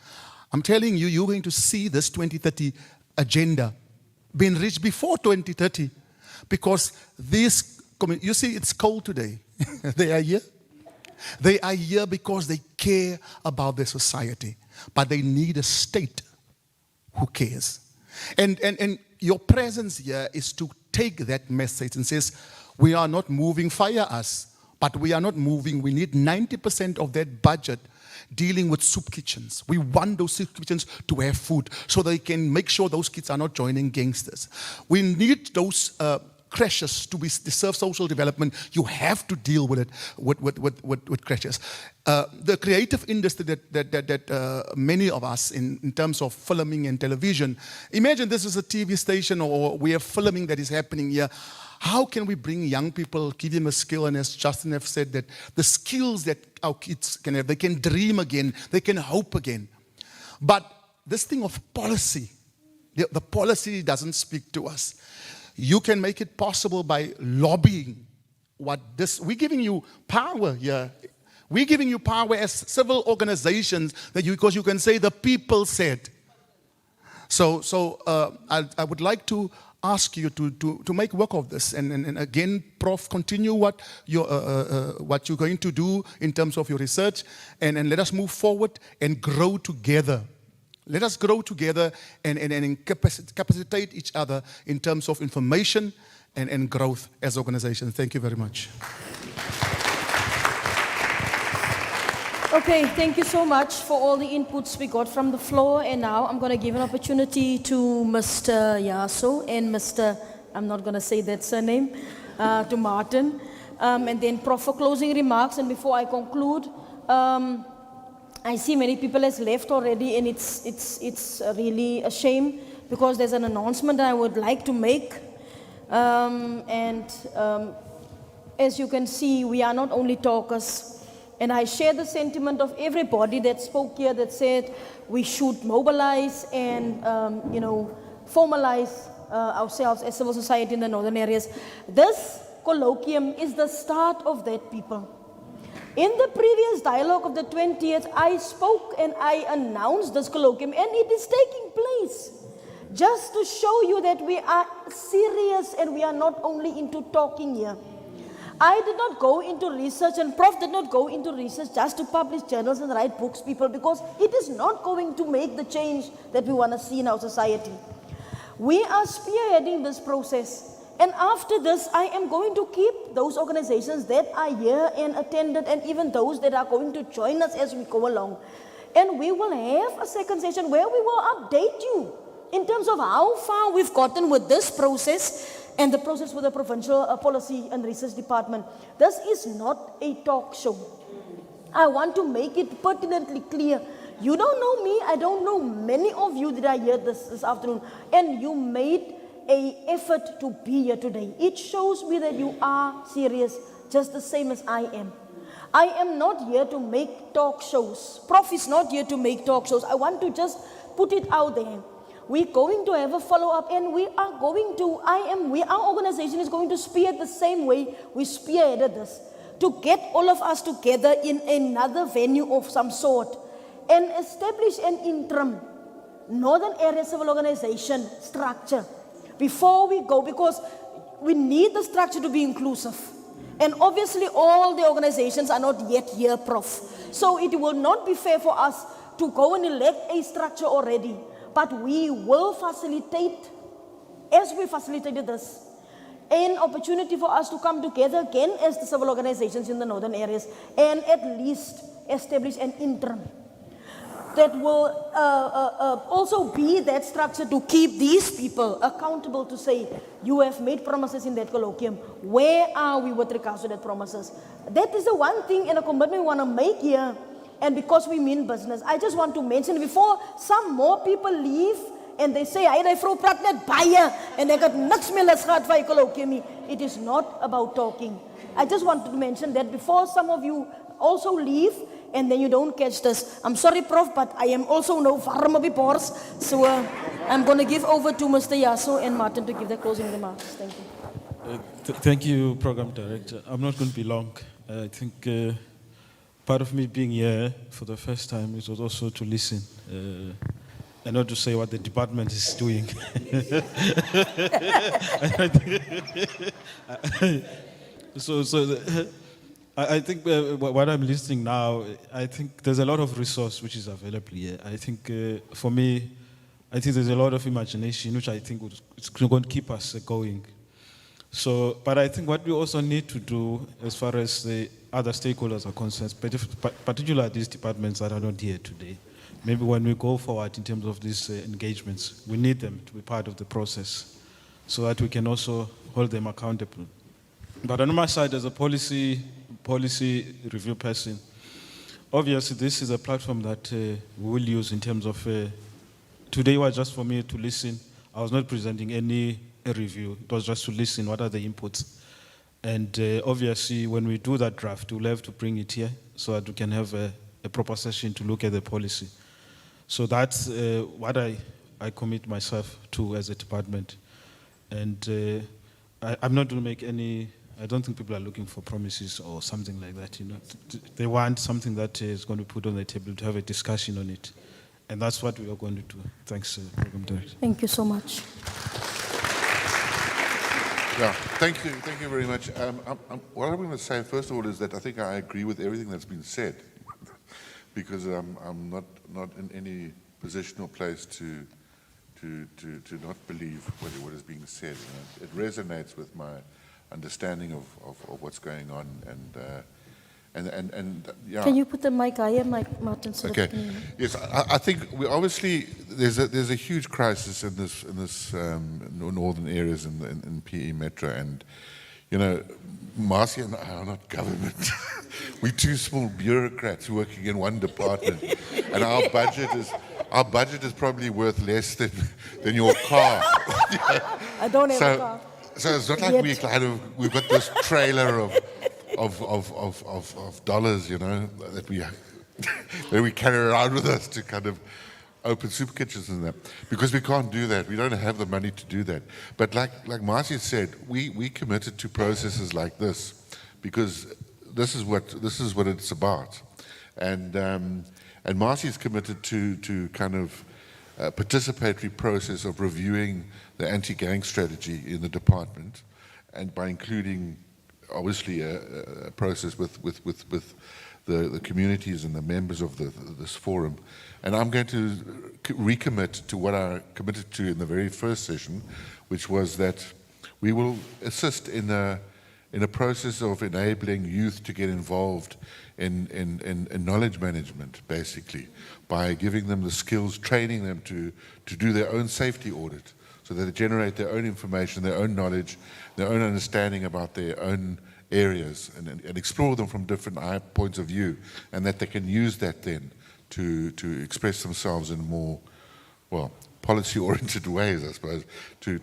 I'm telling you, you're going to see this 2030 agenda being reached before 2030. Because these, you see, it's cold today. They are here. They are here because they care about their society. But they need a state who cares. And your presence here is to take that message and says, we are not moving, fire us, but we are not moving. We need 90% of that budget dealing with soup kitchens. We want those soup kitchens to have food so they can make sure those kids are not joining gangsters. We need those crashes to serve social development. You have to deal with it, with crashes. The creative industry that many of us in terms of filming and television, imagine this is a TV station or we have filming that is happening here. How can we bring young people, give them a skill, and as Justin have said, that the skills that our kids can have, they can dream again, they can hope again. But this thing of policy, the policy doesn't speak to us. You can make it possible by lobbying. We're giving you power here. We're giving you power as civil organizations because you can say the people said. So I would like to ask you to make work of this. And again, Prof, continue what you're going to do in terms of your research. And let us move forward and grow together. Let us grow together and capacitate each other in terms of information and growth as organizations. Thank you very much. Okay, thank you so much for all the inputs we got from the floor. And now I'm going to give an opportunity to Mr. Yaso and Mr. I'm not going to say that surname, to Martin. And then Prof for closing remarks. And before I conclude, I see many people has left already, and it's really a shame because there's an announcement I would like to make. As you can see, we are not only talkers. And I share the sentiment of everybody that spoke here that said we should mobilize and, formalize ourselves as civil society in the northern areas. This colloquium is the start of that, people. In the previous dialogue of the 20th, I spoke and I announced this colloquium, and it is taking place just to show you that we are serious and we are not only into talking here. I did not go into research, and Prof did not go into research just to publish journals and write books, people, because it is not going to make the change that we want to see in our society. We are spearheading this process. And after this, I am going to keep those organizations that are here and attended, and even those that are going to join us as we go along. And we will have a second session where we will update you in terms of how far we've gotten with this process and the process with the Provincial Policy and Research Department. This is not a talk show. I want to make it pertinently clear. You don't know me, I don't know many of you that are here this afternoon, and you made an effort to be here today. It shows me that you are serious, just the same as I am. I am not here to make talk shows. Prof is not here to make talk shows. I want to just put it out there. We're going to have a follow-up, and we are going to, our organization is going to spearhead the same way we spearheaded this, to get all of us together in another venue of some sort and establish an interim Northern Area Civil Organization structure before we go, because we need the structure to be inclusive. And obviously all the organizations are not yet here, Prof. So it will not be fair for us to go and elect a structure already. But we will facilitate, as we facilitated this, an opportunity for us to come together again as the civil organizations in the northern areas and at least establish an interim that will also be that structure to keep these people accountable, to say, you have made promises in that colloquium. Where are we with regards to that promises? That is the one thing and a commitment we want to make here. And because we mean business, I just want to mention before some more people leave and they say, hy vrou praat net baie, en ek het niks meer lus gehad vir Colloquium nie. It is not about talking. I just wanted to mention that before some of you also leave, and then you don't catch this. I'm sorry, Prof, but I am also no warm op die bors, so I'm going to give over to Mr. Yasso and Martin to give the closing remarks. Thank you. Thank you, Program Director. I'm not going to be long. I think part of me being here for the first time is also to listen and not to say what the department is doing. I think what I'm listening now, I think there's a lot of resource which is available here. I think for me, I think there's a lot of imagination which I think it's going to keep us going. So, but I think what we also need to do as far as the other stakeholders are concerned, particularly these departments that are not here today, maybe when we go forward in terms of these engagements, we need them to be part of the process so that we can also hold them accountable. But on my side, as a policy review person, obviously this is a platform that we will use in terms of, today was just for me to listen. I was not presenting any review. It was just to listen, what are the inputs. And obviously when we do that draft, we'll have to bring it here so that we can have a proper session to look at the policy. So that's what I commit myself to as a department. And I'm not going to make any, I don't think people are looking for promises or something like that. You know, they want something that is going to put on the table to have a discussion on it. And that's what we are going to do. Thanks, Program Director. Thank you so much. Yeah, thank you very much. What I'm going to say first of all is that I think I agree with everything that's been said, because I'm not in any position or place to not believe what is being said. You know, it resonates with my understanding of what's going on, and yeah. Can you put the mic higher, Martin? So Okay. Yes, I think we obviously there's a huge crisis in this northern areas in PE Metro, and you know, Marcy and I are not government. We're two small bureaucrats working in one department, and our budget is probably worth less than your car. I don't have a car. So it's not like we've got this trailer of dollars, you know, that we carry around with us to kind of open soup kitchens and that, because we can't do that. We don't have the money to do that. But like Marcy said, we committed to processes like this because this is what it's about, and Marcy's committed to kind of a participatory process of reviewing the anti-gang strategy in the department, and by including obviously a process with the communities and the members of this forum. And I'm going to recommit to what I committed to in the very first session, which was that we will assist in a process of enabling youth to get involved in knowledge management, basically, by giving them the skills, training them to do their own safety audit, so that they generate their own information, their own knowledge, their own understanding about their own areas, and explore them from different points of view, and that they can use that then to express themselves in more, well, policy-oriented ways, I suppose, to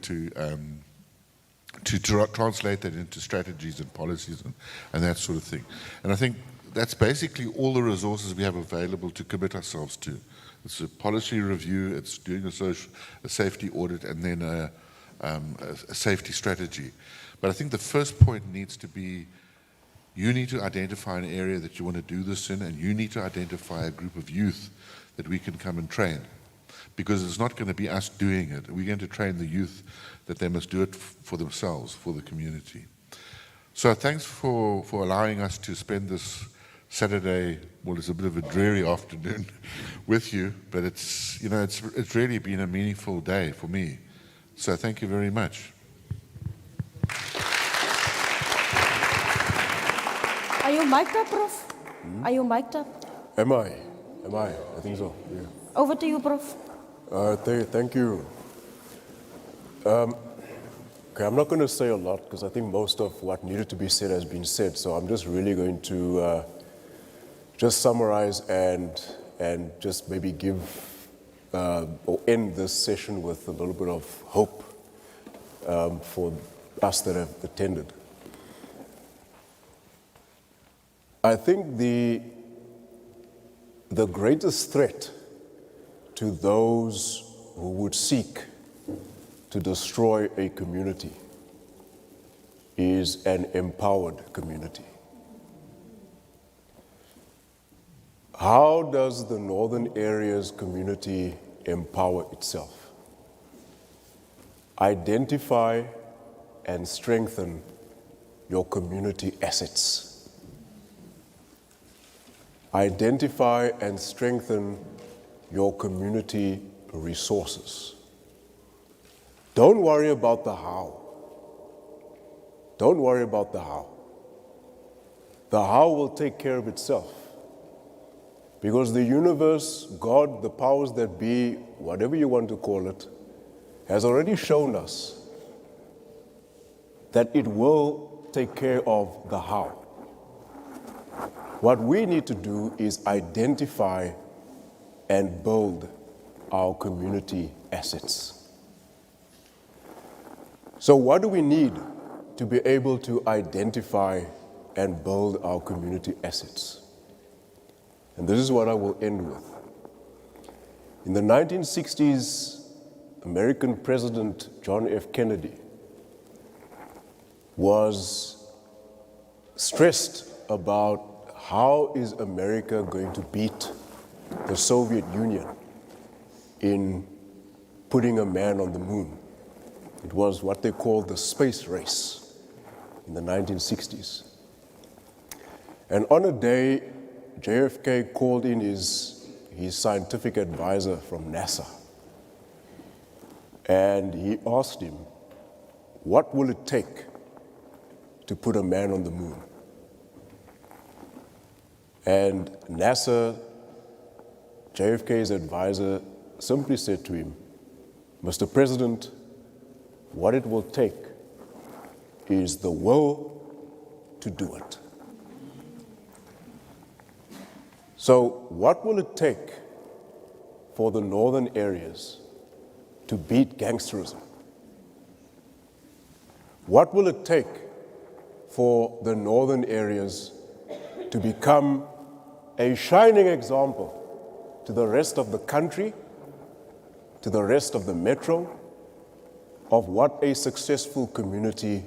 translate that into strategies and policies and that sort of thing. And I think that's basically all the resources we have available to commit ourselves to. It's a policy review, it's doing a safety audit, and then a safety strategy. But I think the first point needs to be, you need to identify an area that you want to do this in, and you need to identify a group of youth that we can come and train. Because it's not going to be us doing it. We're going to train the youth that they must do it for themselves, for the community. So thanks for allowing us to spend this Saturday, well, it's a bit of a dreary afternoon with you, but it's really been a meaningful day for me. So thank you very much. Are you mic'd up, Prof? Are you mic'd up? Am I? I think so, yeah. Over to you, Prof. Thank you. Okay, I'm not going to say a lot because I think most of what needed to be said has been said. So I'm just really going to just summarize and just maybe give or end this session with a little bit of hope for us that have attended. I think the greatest threat to those who would seek to destroy a community is an empowered community. How does the Northern Areas community empower itself? Identify and strengthen your community assets. Identify and strengthen your community resources. Don't worry about the how. Don't worry about the how. The how will take care of itself. Because the universe, God, the powers that be, whatever you want to call it, has already shown us that it will take care of the how. What we need to do is identify and build our community assets. So what do we need to be able to identify and build our community assets? And this is what I will end with. In the 1960s, American President John F. Kennedy was stressed about how is America going to beat the Soviet Union in putting a man on the moon. It was what they called the space race in the 1960s. And on a day, JFK called in his scientific advisor from NASA. And he asked him, what will it take to put a man on the moon? And NASA, JFK's advisor, simply said to him, Mr. President, what it will take is the will to do it. So what will it take for the northern areas to beat gangsterism? What will it take for the northern areas to become a shining example to the rest of the country, to the rest of the metro, of what a successful community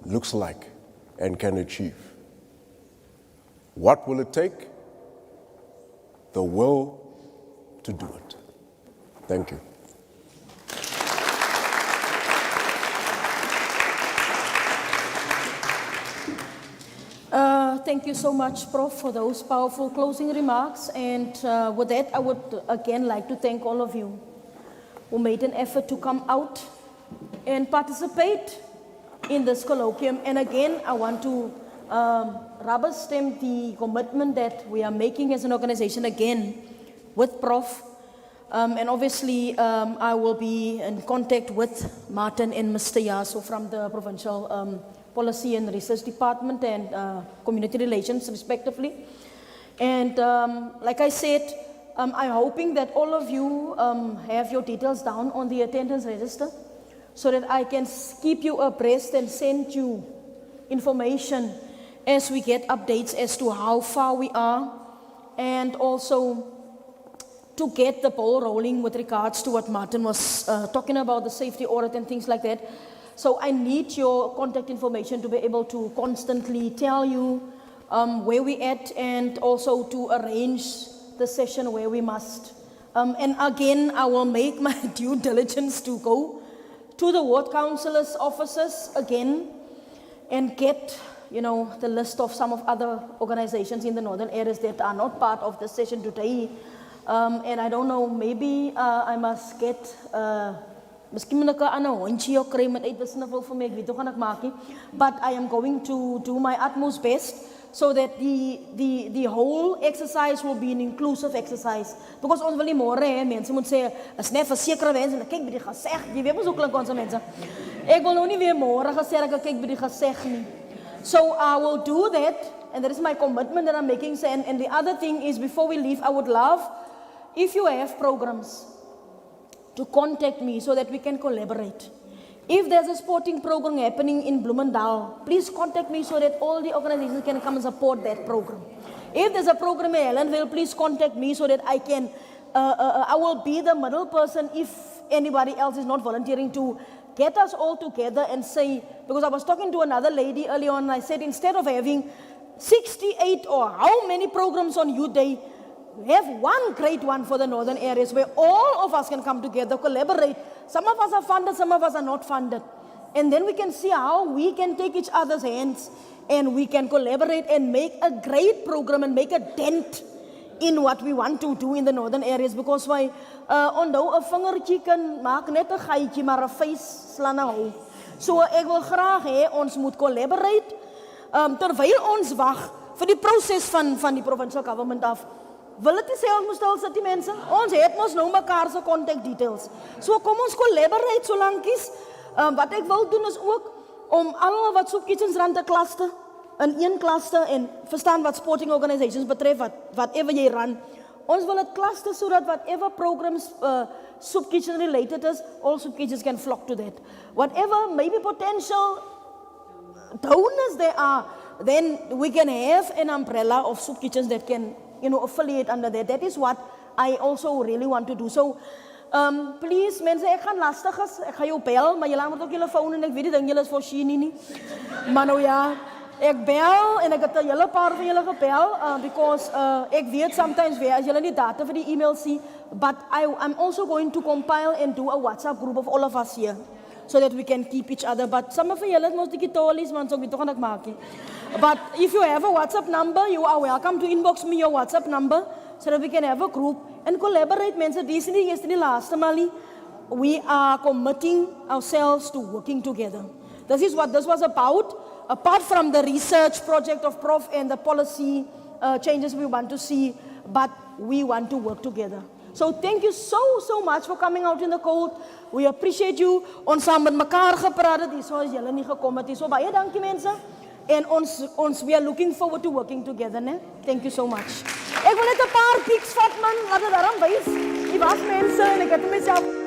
looks like and can achieve? What will it take? The will to do it. Thank you. Thank you so much, Prof, for those powerful closing remarks. And with that, I would again like to thank all of you who made an effort to come out and participate in this colloquium. And again, I want to rubber stamp the commitment that we are making as an organization again with Prof. And obviously, I will be in contact with Martin and Mr. Yaso from the Provincial Policy and Research Department and Community Relations, respectively. And like I said, I'm hoping that all of you have your details down on the attendance register so that I can keep you abreast and send you information as we get updates as to how far we are, and also to get the ball rolling with regards to what Martin was talking about, the safety audit and things like that. So I need your contact information to be able to constantly tell you where we're at, and also to arrange the session where we must. And again, I will make my due diligence to go to the ward councillors' offices again and get, the list of some of other organizations in the northern areas that are not part of the session today. And I don't know, maybe I must get, miskien moet ek 'n ander hondjie ook kry met uitwisseling vir my, ek weet hoe gaan ek maak nie. But I am going to do my utmost best so that the whole exercise will be an inclusive exercise. Because ons wil nie môre hê, mense moet sê, is net vir sekere mense, en kyk by die geseg, jy weet mos hoe klink ons mense. Ek wil nou nie weer môre gesê ek kyk by die geseg nie. So I will do that, and that is my commitment that I'm making. And the other thing is, before we leave, I would love, if you have programs to contact me so that we can collaborate. If there's a sporting program happening in Bloemendal, please contact me so that all the organizations can come and support that program. If there's a program in Helensville, please contact me so that I can, I will be the middle person if anybody else is not volunteering to get us all together and say, because I was talking to another lady earlier on, and I said instead of having 68 or how many programs on Youth Day, have one great one for the northern areas where all of us can come together, collaborate. Some of us are funded, some of us are not funded. And then we can see how we can take each other's hands and we can collaborate and make a great program and make a dent in what we want to do in the northern areas. Because why, onthou 'n vingertjie kan maak net 'n gaatjie, maar 'n vuis slaan 'n hou. So ek wil graag hê ons moet collaborate terwyl ons wag vir die proses van die provincial government af. Wil dit nie sê ons moet stil sit die mense? Ons het mos nou mekaar se contact details. So kom ons collaborate so lankies. Wat ek wil doen is ook om almal wat soup kitchens run te cluster in een cluster en verstaan wat sporting organizations betref, whatever jy run. Ons wil dit cluster sodat whatever programs soup kitchen related is, all soup kitchens can flock to that. Whatever maybe potential donors there are, then we can have an umbrella of soup kitchens that can, affiliate under that. That is what I also really want to do. So, please, mense, ek gaan lastig is, ek ga jou bel, maar jy laat ook julle phone en ek weet die ding julle is voorsien nie. Maar nou ja, ek bel en ek het 'n hele paar van julle gebel, because ek weet sometimes weer as julle nie data vir die email sien, but I'm also going to compile and do a WhatsApp group of all of us here, so that we can keep each other. But some of julle is mos digitalies, man, so ek weet tog gaan ek maak nie. But if you have a WhatsApp number, you are welcome to inbox me your WhatsApp number so that we can have a group and collaborate. Mense, dis nie die laaste malie. We are committing ourselves to working together. This is what this was about. Apart from the research project of Prof and the policy changes we want to see, but we want to work together. So thank you so much for coming out in the cold. We appreciate you. Ons saam met mekaar gepraat het, dis as julle nie gekom het nie. So baie dankie mense. En ons we are looking forward to working together, né? Thank you so much. Ek wil net 'n paar pics vat man, laat dit daarom wys. Die was mense en ek het myself